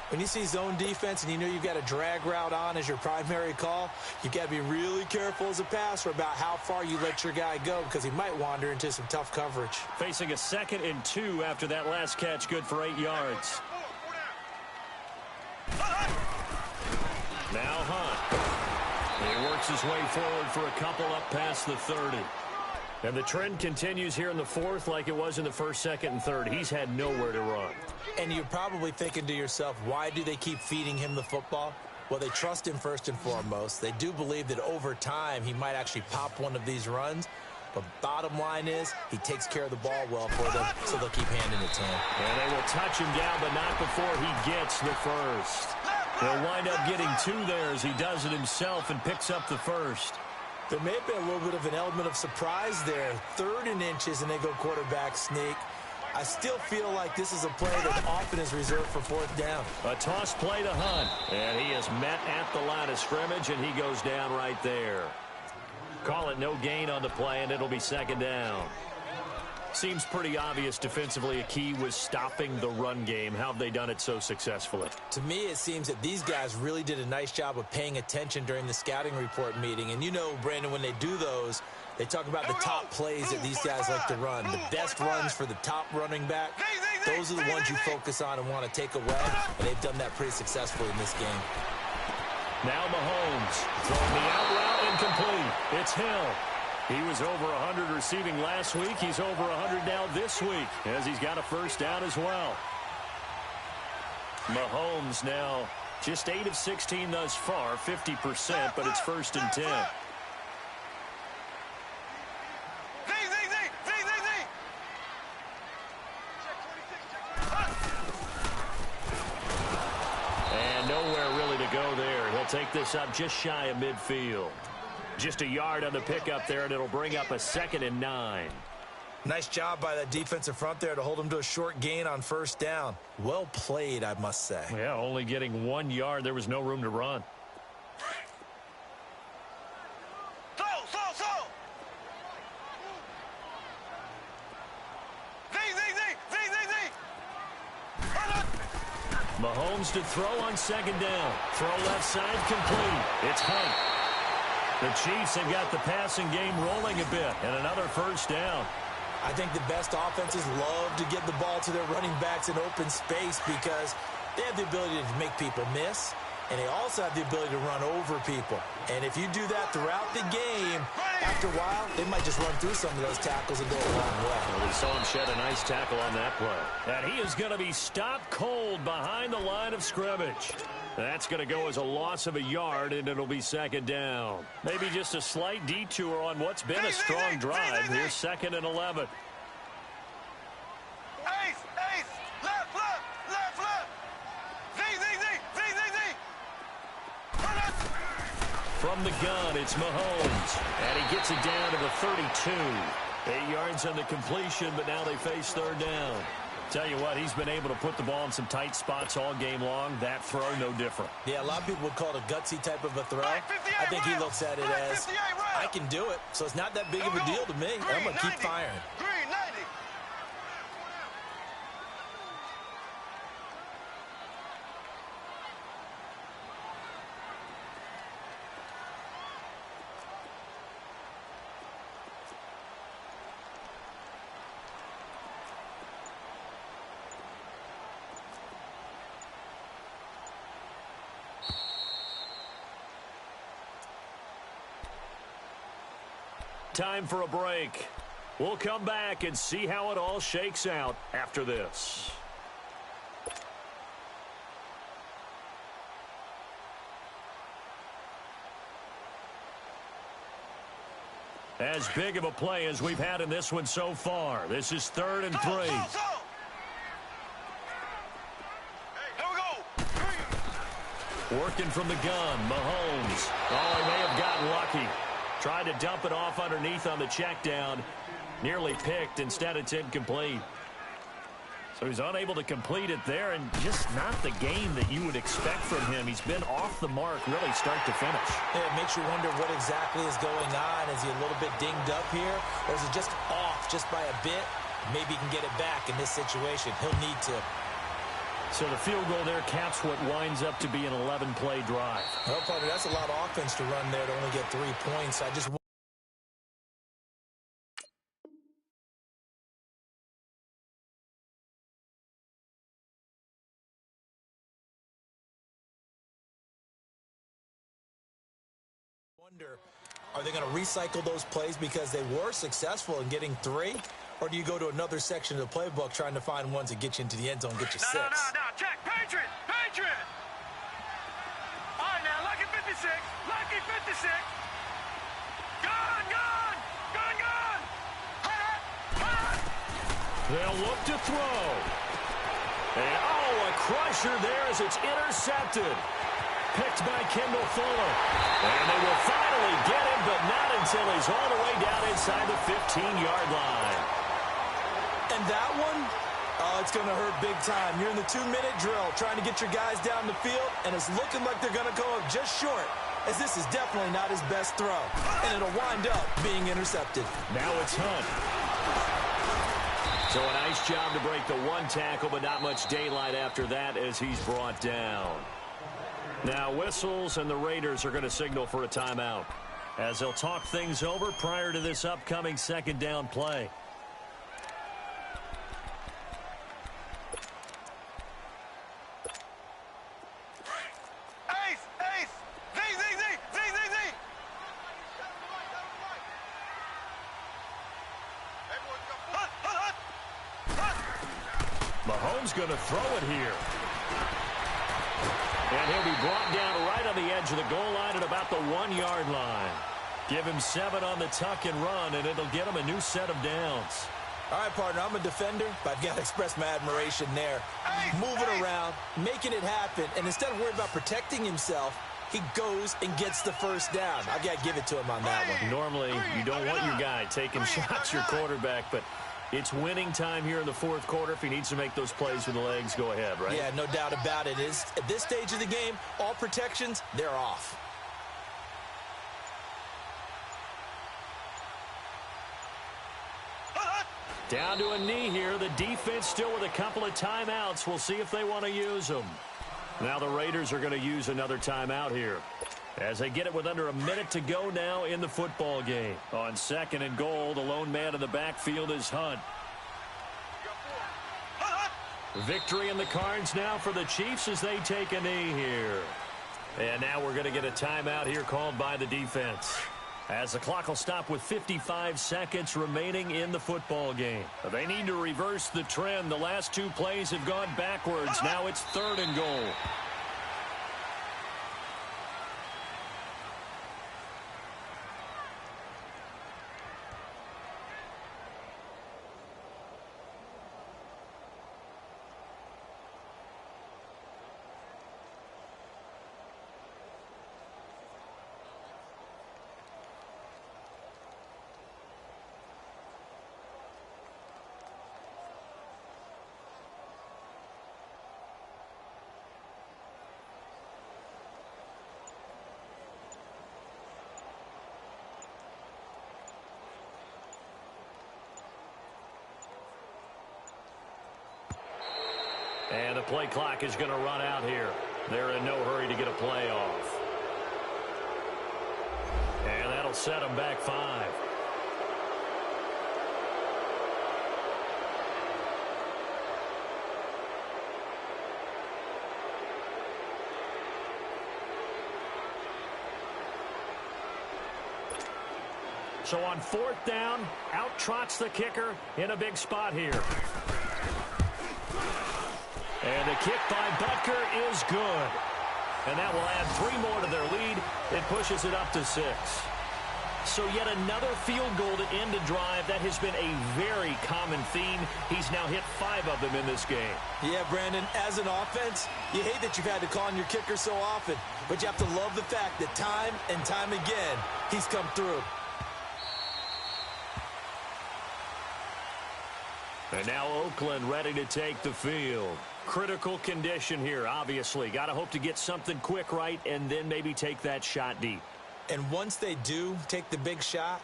When you see zone defense and you know you've got a drag route on as your primary call, you've got to be really careful as a passer about how far you let your guy go because he might wander into some tough coverage. Facing a 2nd and 2 after that last catch, good for 8 yards. Now Hunt. He works his way forward for a couple up past the 30. And the trend continues here in the fourth like it was in the first, 2nd, and 3rd. He's had nowhere to run. And you're probably thinking to yourself, why do they keep feeding him the football? Well, they trust him first and foremost. They do believe that over time he might actually pop one of these runs. But bottom line is he takes care of the ball well for them, so they'll keep handing it to him. And they will touch him down, but not before he gets the first. They'll wind up getting 2 there as he does it himself and picks up the first. There may have been a little bit of an element of surprise there. 3rd and inches, and they go quarterback sneak. I still feel like this is a play that often is reserved for 4th down. A toss play to Hunt. And he is met at the line of scrimmage, and he goes down right there. Call it no gain on the play, and it'll be 2nd down. Seems pretty obvious defensively a key was stopping the run game. How have they done it so successfully? To me, it seems that these guys really did a nice job of paying attention during the scouting report meeting. And you know, Brandon, when they do those, they talk about the top plays that these guys like to run. The best runs for the top running back, those are the ones you focus on and want to take away. And they've done that pretty successfully in this game. Now Mahomes throwing the out route incomplete. It's Hill. He was over 100 receiving last week. He's over 100 now this week as he's got a first down as well. Mahomes now just 8 of 16 thus far, 50%, but it's 1st and 10. And nowhere really to go there. He'll take this up just shy of midfield. Just a yard on the pickup there, and it'll bring up a 2nd and 9. Nice job by that defensive front there to hold him to a short gain on 1st down. Well played, I must say. Yeah, only getting 1 yard. There was no room to run. Mahomes to throw on 2nd down. Throw left side complete. It's Hunt. The Chiefs have got the passing game rolling a bit, and another first down. I think the best offenses love to get the ball to their running backs in open space because they have the ability to make people miss, and they also have the ability to run over people. And if you do that throughout the game, after a while, they might just run through some of those tackles and go a long way. Well, we saw him shed a nice tackle on that play. And he is going to be stopped cold behind the line of scrimmage. That's going to go as a loss of a yard, and it'll be 2nd down. Maybe just a slight detour on what's been a strong drive. Here's 2nd and 11. From the gun, it's Mahomes. And he gets it down to the 32. 8 yards on the completion, but now they face 3rd down. Tell you what, he's been able to put the ball in some tight spots all game long. That throw, no different. Yeah, a lot of people would call it a gutsy type of a throw. I think he looks at it as, I can do it, so it's not that big of a deal to me. I'm going to keep firing. Green, 90. Time for a break. We'll come back and see how it all shakes out after this. As big of a play as we've had in this one so far. This is 3rd and 3. Here we go. Working from the gun, Mahomes. Oh, he may have gotten lucky. Tried to dump it off underneath on the check down. Nearly picked. Instead, it's incomplete. So he's unable to complete it there, and just not the game that you would expect from him. He's been off the mark really start to finish. Yeah, it makes you wonder what exactly is going on. Is he a little bit dinged up here, or is it just off just by a bit? Maybe he can get it back in this situation. He'll need to. So the field goal there caps what winds up to be an 11-play drive. Well, partner, that's a lot of offense to run there to only get 3 points. I just wonder, are they going to recycle those plays because they were successful in getting 3? Or do you go to another section of the playbook trying to find ones that get you into the end zone, get you 6? No, check. Patriot. All right, now, lucky 56. Lucky 56. Gun. They'll look to throw. And, a crusher there as it's intercepted. Picked by Kendall Fuller. And they will finally get him, but not until he's all the way down inside the 15-yard line. And that one, it's going to hurt big time. You're in the 2-minute drill trying to get your guys down the field, and it's looking like they're going to go up just short, as this is definitely not his best throw. And it'll wind up being intercepted. Now it's Hunt. So a nice job to break the 1 tackle, but not much daylight after that as he's brought down. Now whistles, and the Raiders are going to signal for a timeout, as they'll talk things over prior to this upcoming 2nd down play. Mahomes going to throw it here. And he'll be brought down right on the edge of the goal line at about the 1-yard line. Give him 7 on the tuck and run, and it'll get him a new set of downs. All right, partner, I'm a defender, but I've got to express my admiration there. Moving around, making it happen, and instead of worrying about protecting himself, he goes and gets the first down. I've got to give it to him on that one. Normally, you don't want your guy taking shots, your quarterback, but it's winning time here in the 4th quarter. If he needs to make those plays with the legs, go ahead, right? Yeah, no doubt about it. At this stage of the game, all protections, they're off. Down to a knee here. The defense still with a couple of timeouts. We'll see if they want to use them. Now the Raiders are going to use another timeout here, as they get it with under a minute to go now in the football game. On 2nd and goal, the lone man in the backfield is Hunt. Victory in the cards now for the Chiefs as they take a knee here. And now we're going to get a timeout here called by the defense, as the clock will stop with 55 seconds remaining in the football game. They need to reverse the trend. The last 2 plays have gone backwards. Now it's 3rd and goal. play clock is going to run out here. They're in no hurry to get a play off. And that'll set them back 5. So on 4th down, out trots the kicker in a big spot here. And the kick by Butker is good. And that will add 3 more to their lead. It pushes it up to 6. So yet another field goal to end a drive. That has been a very common theme. He's now hit 5 of them in this game. Yeah, Brandon, as an offense, you hate that you've had to call on your kicker so often. But you have to love the fact that time and time again, he's come through. And now Oakland ready to take the field. Critical condition here, obviously. Got to hope to get something quick right and then maybe take that shot deep. And once they do take the big shot,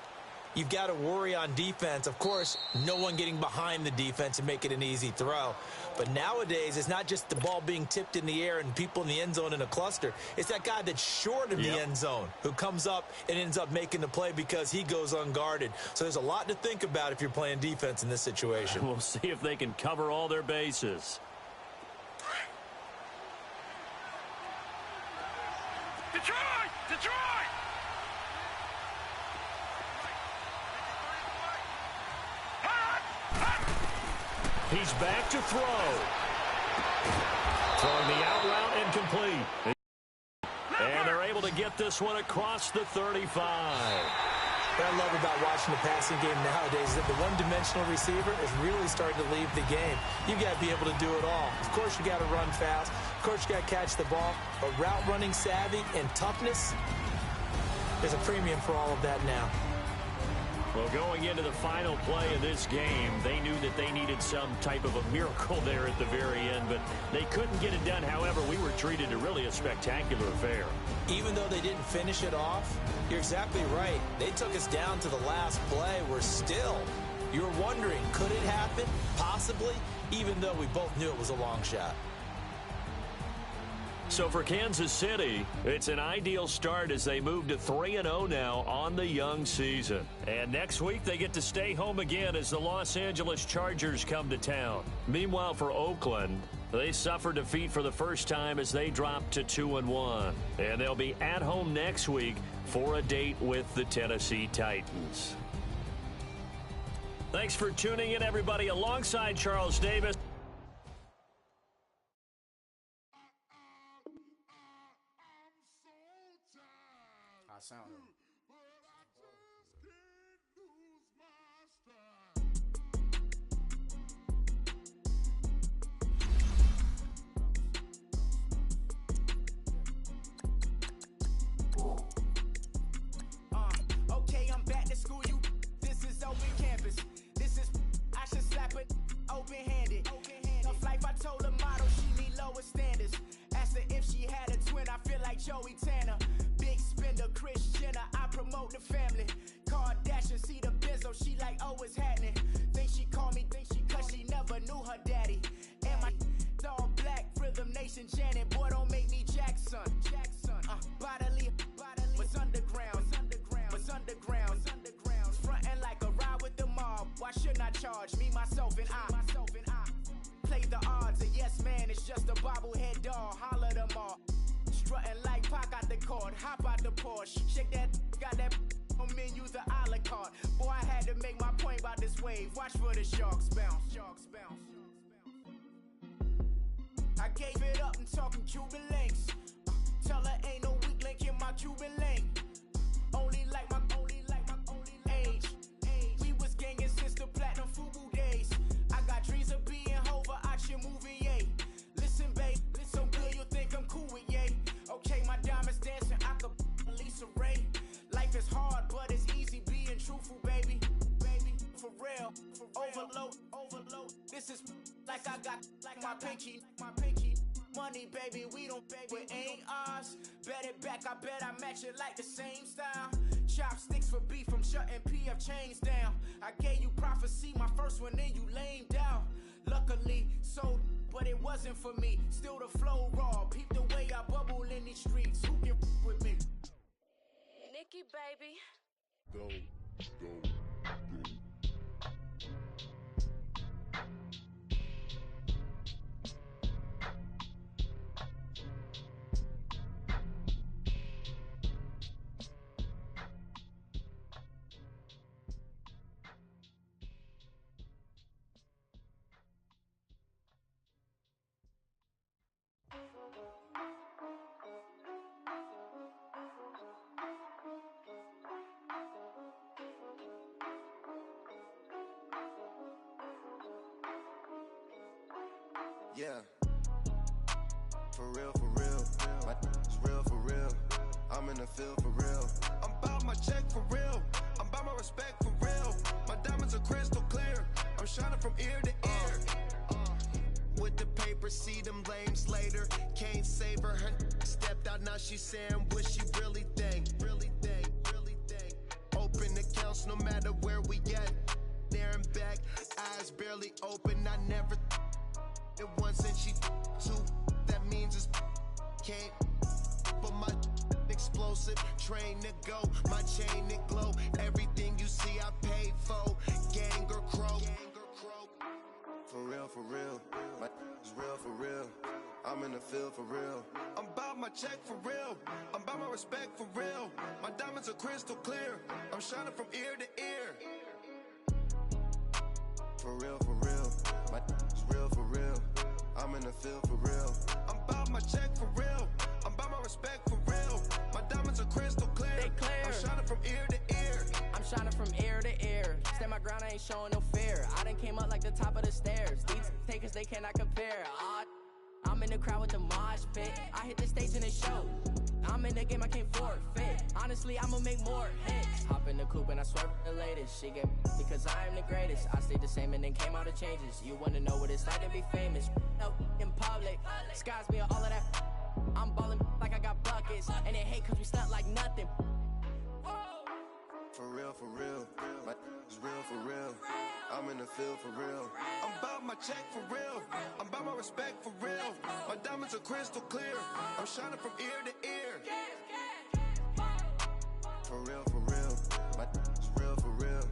you've got to worry on defense. Of course, no one getting behind the defense and make it an easy throw. But nowadays, it's not just the ball being tipped in the air and people in the end zone in a cluster. It's that guy that's short of the end zone who comes up and ends up making the play because he goes unguarded. So there's a lot to think about if you're playing defense in this situation. We'll see if they can cover all their bases. Detroit! Detroit! He's back to throw. Throwing the out route incomplete. And they're able to get this one across the 35. What I love about watching the passing game nowadays is that the one-dimensional receiver is really starting to leave the game. You've got to be able to do it all. Of course, you got to run fast. Of course, you got to catch the ball. But route running savvy and toughness, there's a premium for all of that now. Well, going into the final play of this game, they knew that they needed some type of a miracle there at the very end, but they couldn't get it done. However, we were treated to really a spectacular affair. Even though they didn't finish it off, you're exactly right. They took us down to the last play. We're still, you're wondering, could it happen? Possibly, even though we both knew it was a long shot. So for Kansas City, it's an ideal start as they move to 3-0 now on the young season. And next week, they get to stay home again as the Los Angeles Chargers come to town. Meanwhile, for Oakland, they suffer defeat for the first time as they drop to 2-1. And they'll be at home next week for a date with the Tennessee Titans. Thanks for tuning in, everybody, alongside Charles Davis. Sound. Okay, I'm back to school. This is open campus. This is I should slap it open-handed. Tough life, I told the model she need lower standards. Asked her if she had a twin. I feel like Joey Tanner. Christiana, I promote the family. Kardashian, see the benzo, she like, oh, it's happening. Think she call me, cause she never knew her daddy. And my all black, Rhythm Nation, Janet, boy, don't make me Jackson. Bodily, what's underground, frontin' like a ride with the mob. Why shouldn't I charge me, myself, and I? Play the odds, a yes man, it's just a bobblehead doll. Holler them all. Strutting like Pac out the court, hop out the Porsche, shake that, got that on menu, the a la carte. Boy, I had to make my point about this wave. Watch for the sharks bounce. I gave it up and talking Cuban links. Tell her ain't no weak link in my Cuban link. Only like my age. We was gangin' since the platinum FUBU days. I got dreams of being Hova out your movie, yay. Listen, babe, so good you think I'm cool with yay. Okay, my diamonds dancing, I could Lisa Ray. Life is hard, but it's easy being truthful, baby. For real, overload. This is like I got like my pinky. Money, baby, we don't, baby, it ain't ours. Bet it back, I bet I match it like the same style. chopsticks for beef from shutting PF chains down. I gave you prophecy, my first one, then you lamed out. Luckily, so, but it wasn't for me. Still the flow raw, peep the way I bubble in these streets. Who can with me? Nikki, baby. Go. Yeah, for real, my it's real for real. I'm in the field for real. I'm about my check for real. I'm about my respect for real. My diamonds are crystal clear. I'm shining from ear to ear. With the paper, see them lames later. Can't save her. Her stepped out, now she's saying what she really think. Open accounts no matter where we at. There and back, eyes barely open. I never it once and she two. That means it's can't. But my explosive, train to go. My chain to glow. Everything you see I paid for. Gang or crow. For real, my is real for real. I'm in the field for real. I'm about my check for real. I'm about my respect for real. My diamonds are crystal clear. I'm shining from ear to ear. For real, my is real for real. I'm in the field for real. I'm about my check for real. I'm about my respect for real. My diamonds are crystal clear. They clear. I'm shining from ear to ear. I'm shining from ear to ear. Stand my ground, I ain't showing no fear. I done came up like the top of the stairs. These takers, they cannot compare. I'm in the crowd with the mosh pit. I hit the stage and it show. I'm in the game, I can't forfeit. Honestly, I'ma make more hits. Hop in the coupe and I swerve the latest. She get because I am the greatest. I stayed the same and then came out of changes. You wanna know what it's like to be famous? No, in public, skies me all of that. I'm ballin' like I got buckets. And they hate cause we stunt like nothing. For real, my is real for real. I'm in the field for real. I'm about my check for real. I'm about my respect for real. My diamonds are crystal clear. I'm shining from ear to ear. For real, my is real for real.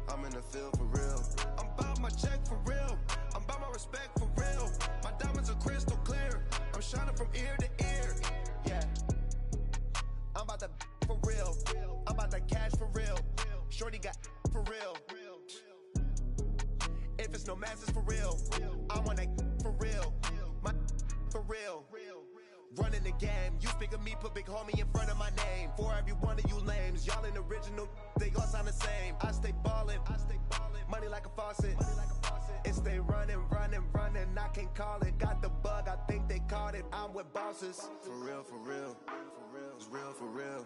I'm in the field for real. I'm about my check for real. I'm about my respect for real. My diamonds are crystal clear. I'm shining from ear to ear. Yeah, I'm about to for real. I'm about to cash for real. Shorty got for real. If it's no masses for real, I want that for real. My for real. Running the game. You speak of me, put big homie in front of my name. For every one of you lames, y'all in original, they all sound the same. I stay ballin', money like a faucet. It stay running. I can't call it. Got the bug, I think they caught it. I'm with bosses. For real. It's real for real.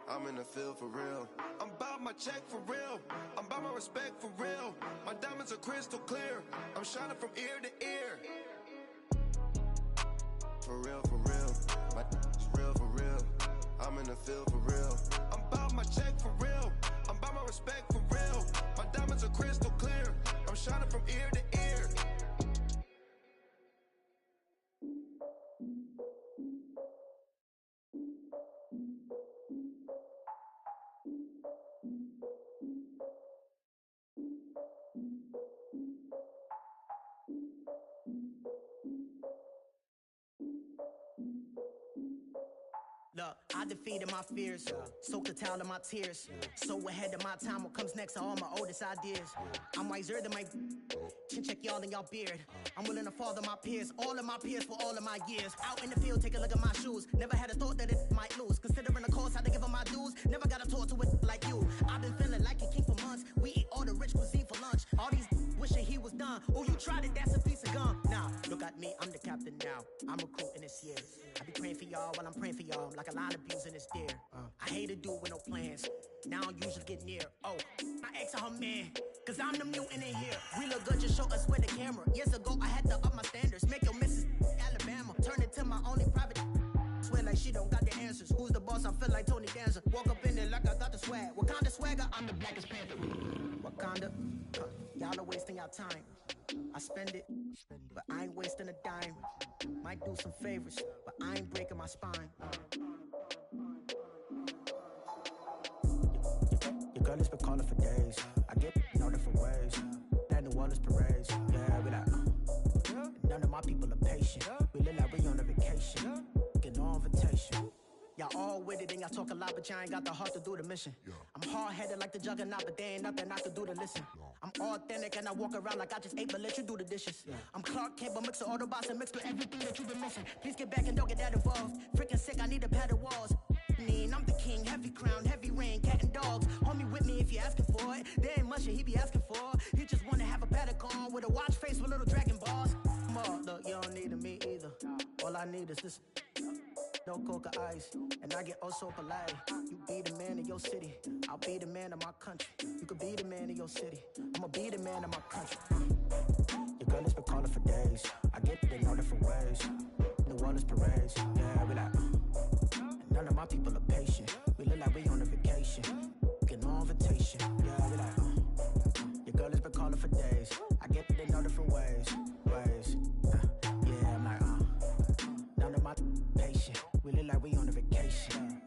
I'm in the field for real. I'm about my check for real. I'm about my respect for real. My diamonds are crystal clear. I'm shining from ear to ear. For real. My is real for real. I'm in the field for real. I'm about my check for real. I'm about my respect for real. My diamonds are crystal clear. I'm shining from ear to ear. Look, I defeated my fears, soaked the towel of my tears. So ahead of my time, what comes next are all my oldest ideas. I'm wiser than my chin check y'all in y'all beard. I'm willing to father my peers, all of my peers for all of my years. Out in the field, take a look at my shoes. Never had a thought that it might lose. Considering the cost, I had to give them my dues. Never got a talk to it like you. I've been feeling like a king for months. We eat all the rich cuisine for lunch. All these wishing he was done. Oh, you tried it, that's a piece of gum. Now, look at me, I'm the captain now. I'm recruiting this year. I be praying for y'all while I'm praying for y'all. Like a line of bees in this deer. I hate to do with no plans. Now I usually get near. Oh, my ex are her man. Cause I'm the mutant in here. We look good, just show us where the camera. Years ago, I had to up my standards. Make your missus Alabama. Turn it to my only private. Swear like she don't got the answers. Who's the boss? I feel like Tony Danza. Walk up in there like I got the swag. that Wakanda swagger, I'm the blackest panther. Wakanda, y'all are wasting your time. I spend it, but I ain't wasting a dime. Might do some favors, but I ain't breaking my spine. Your girl has been calling for days. I get in all different ways. That New Orleans parades, yeah, we like. None of my people are patient. We look like we on a vacation. Get no invitation. Y'all all with it and y'all talk a lot, but y'all ain't got the heart to do the mission. I'm hard-headed like the juggernaut, but there ain't nothing I can do to listen. I'm authentic and I walk around like I just ate, but let you do the dishes. I'm Clark Kent, but mix of Autobots and mixed with everything that you've been missing. Please get back and don't get that involved. Freaking sick, I need a pad of walls. I'm the king, heavy crown, heavy rain, cat and dogs. Homie with me if you're asking for it. There ain't much that he be asking for. He just wanna have a paddock on with a watch face with little dragon balls. Look, you don't need me either. All I need is this. No coca ice, and I get oh so polite. You be the man of your city, I'll be the man of my country. You could be the man of your city, I'ma be the man of my country. Your girl has been calling for days. I get it in all different ways. New Orleans parades, yeah, we like. And none of my people are patient. We look like we on a vacation. Get no invitation, yeah, we like. Your girl has been calling for days. I get it in all different ways. Yeah, I'm like, none of my patient. We look like we on a vacation.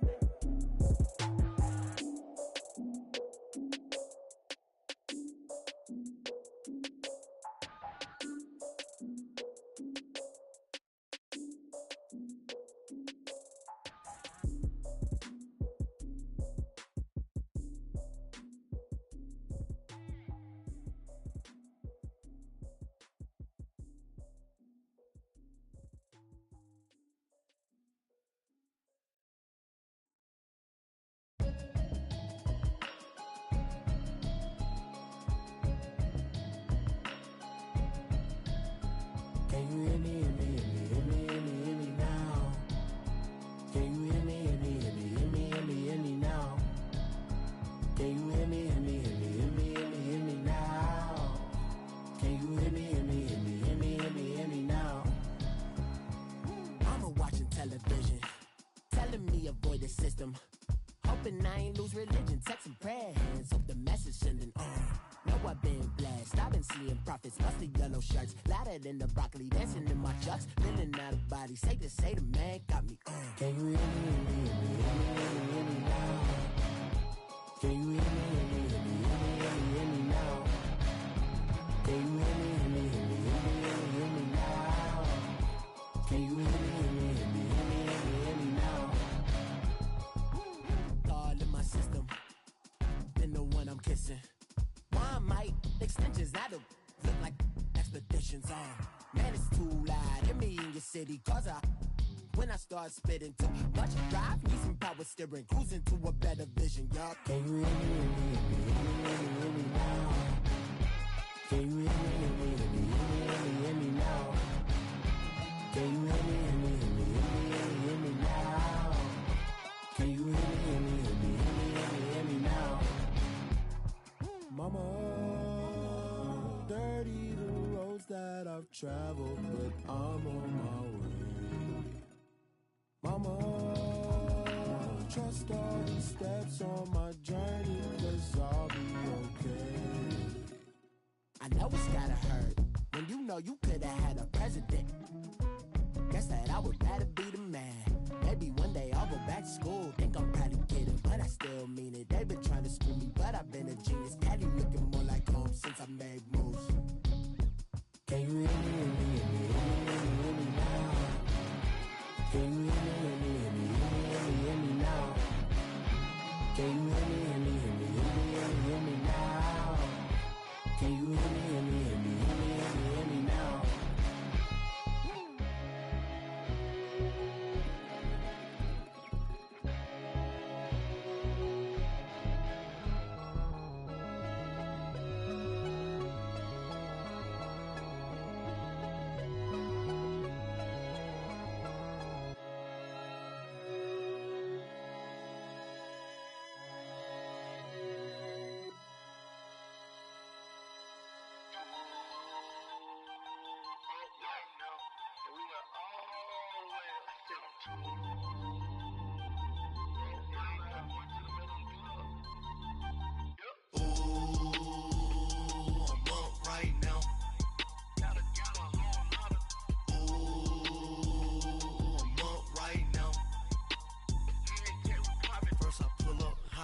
Can you hear me, hear me, hear me, hear me, hear me, hear me now? Can you hear me, hear me, hear me, hear me, hear me, hear me now? Can you hear me, hear me, hear me, hear me, hear me, hear me now? Can you hear me, hear me, hear me, hear me, hear me, hear me now? Mama watching television, telling me avoid the system. Hoping I ain't lose religion, texting prayer hands, hope the message sending on. Know I've been blessed, I've been seeing prophets, mostly yellow shirts, louder than the broccoli, dancing in my chucks, feeling out of body, say the man got me on. Can you hear me, hear me, hear me, hear me, hear me, hear me now? Can you hear me, hear me, hear me, hear me, hear me, hear me now? Can you hear me, hear me, hear me, hear me, hear me, hear me now? Can you hear me, hear me, hear me, hear me, hear me, hear me now? God in my system, been the one I'm kissing. Why might extensions that'll look like expeditions on? Man, it's too loud. Hear me in your city, cause when I start spitting too much drive, need some power steering, cruising to a better vision, y'all. Can you hear me, hear me, hear me, hear me, hear me, hear me now? Can you hear me, hear me, hear me, hear me, hear me, hear me now? Can you hear me, hear me, hear me, hear me, hear me, hear me now? Can you hear me, hear me, hear me, hear me, hear me, hear me now? Mama, dirty the roads that I've traveled, but I'm on my way. Mama, trust all the steps on my journey, 'cause I'll be okay. I know it's gotta hurt when you know you could've had a president. Guess that I would rather be the man. Maybe one day I'll go back to school. Think I'm probably kidding, but I still mean it. They've been trying to screw me, but I've been a genius. Caddy looking more like home since I made moves. Can you hear me, hear me, hear me, hear me, hear me, hear me now? Can you hear me, hear me, hear me, hear me, hear me, hear me now? Can you hear me, hear me, hear me, hear me, hear me, hear me now? Can you hear me, hear me, hear me, hear me, hear me, hear me now?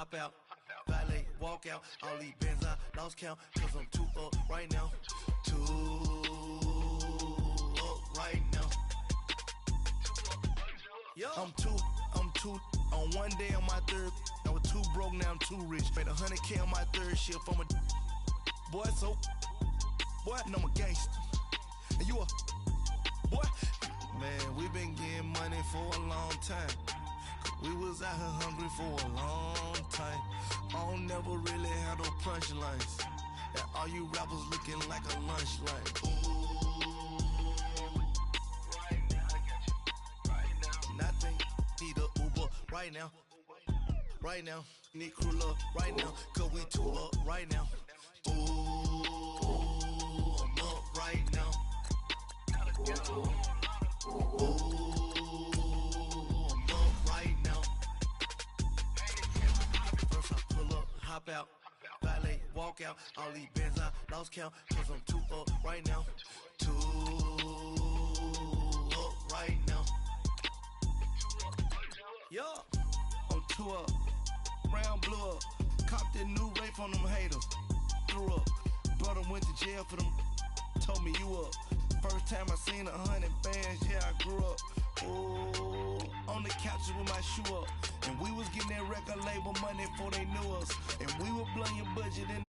hop out, valet, walk out. All these bands I lost count, cause I'm too up right now. Too up right now. I'm too on one day on my third. I was too broke, now I'm too rich. Made 100K on my third shift. I'm a boy, so boy, and I'm a gangster. And you a boy. Man, we been getting money for a long time. We was out here hungry for a long time. I don't never really have no punchlines. And all you rappers looking like a lunch line. Nothing, need a Uber right now. Right now, need crew love right now. Cause we too up right now. Ooh, I'm up right now. Ooh, I'm up right now. First I pull up, hop out, valet, walk out. All these bands I lost count, cause I'm too up right now. Too up right now. Yeah, I'm too up. Round blew up. Copped that new rape on them haters. Threw up. Brother went to jail for them. Told me you up. First time I seen 100 bands, yeah, I grew up. Ooh, on the couches with my shoe up. And we was getting that record label money before they knew us. And we were blowing your budget in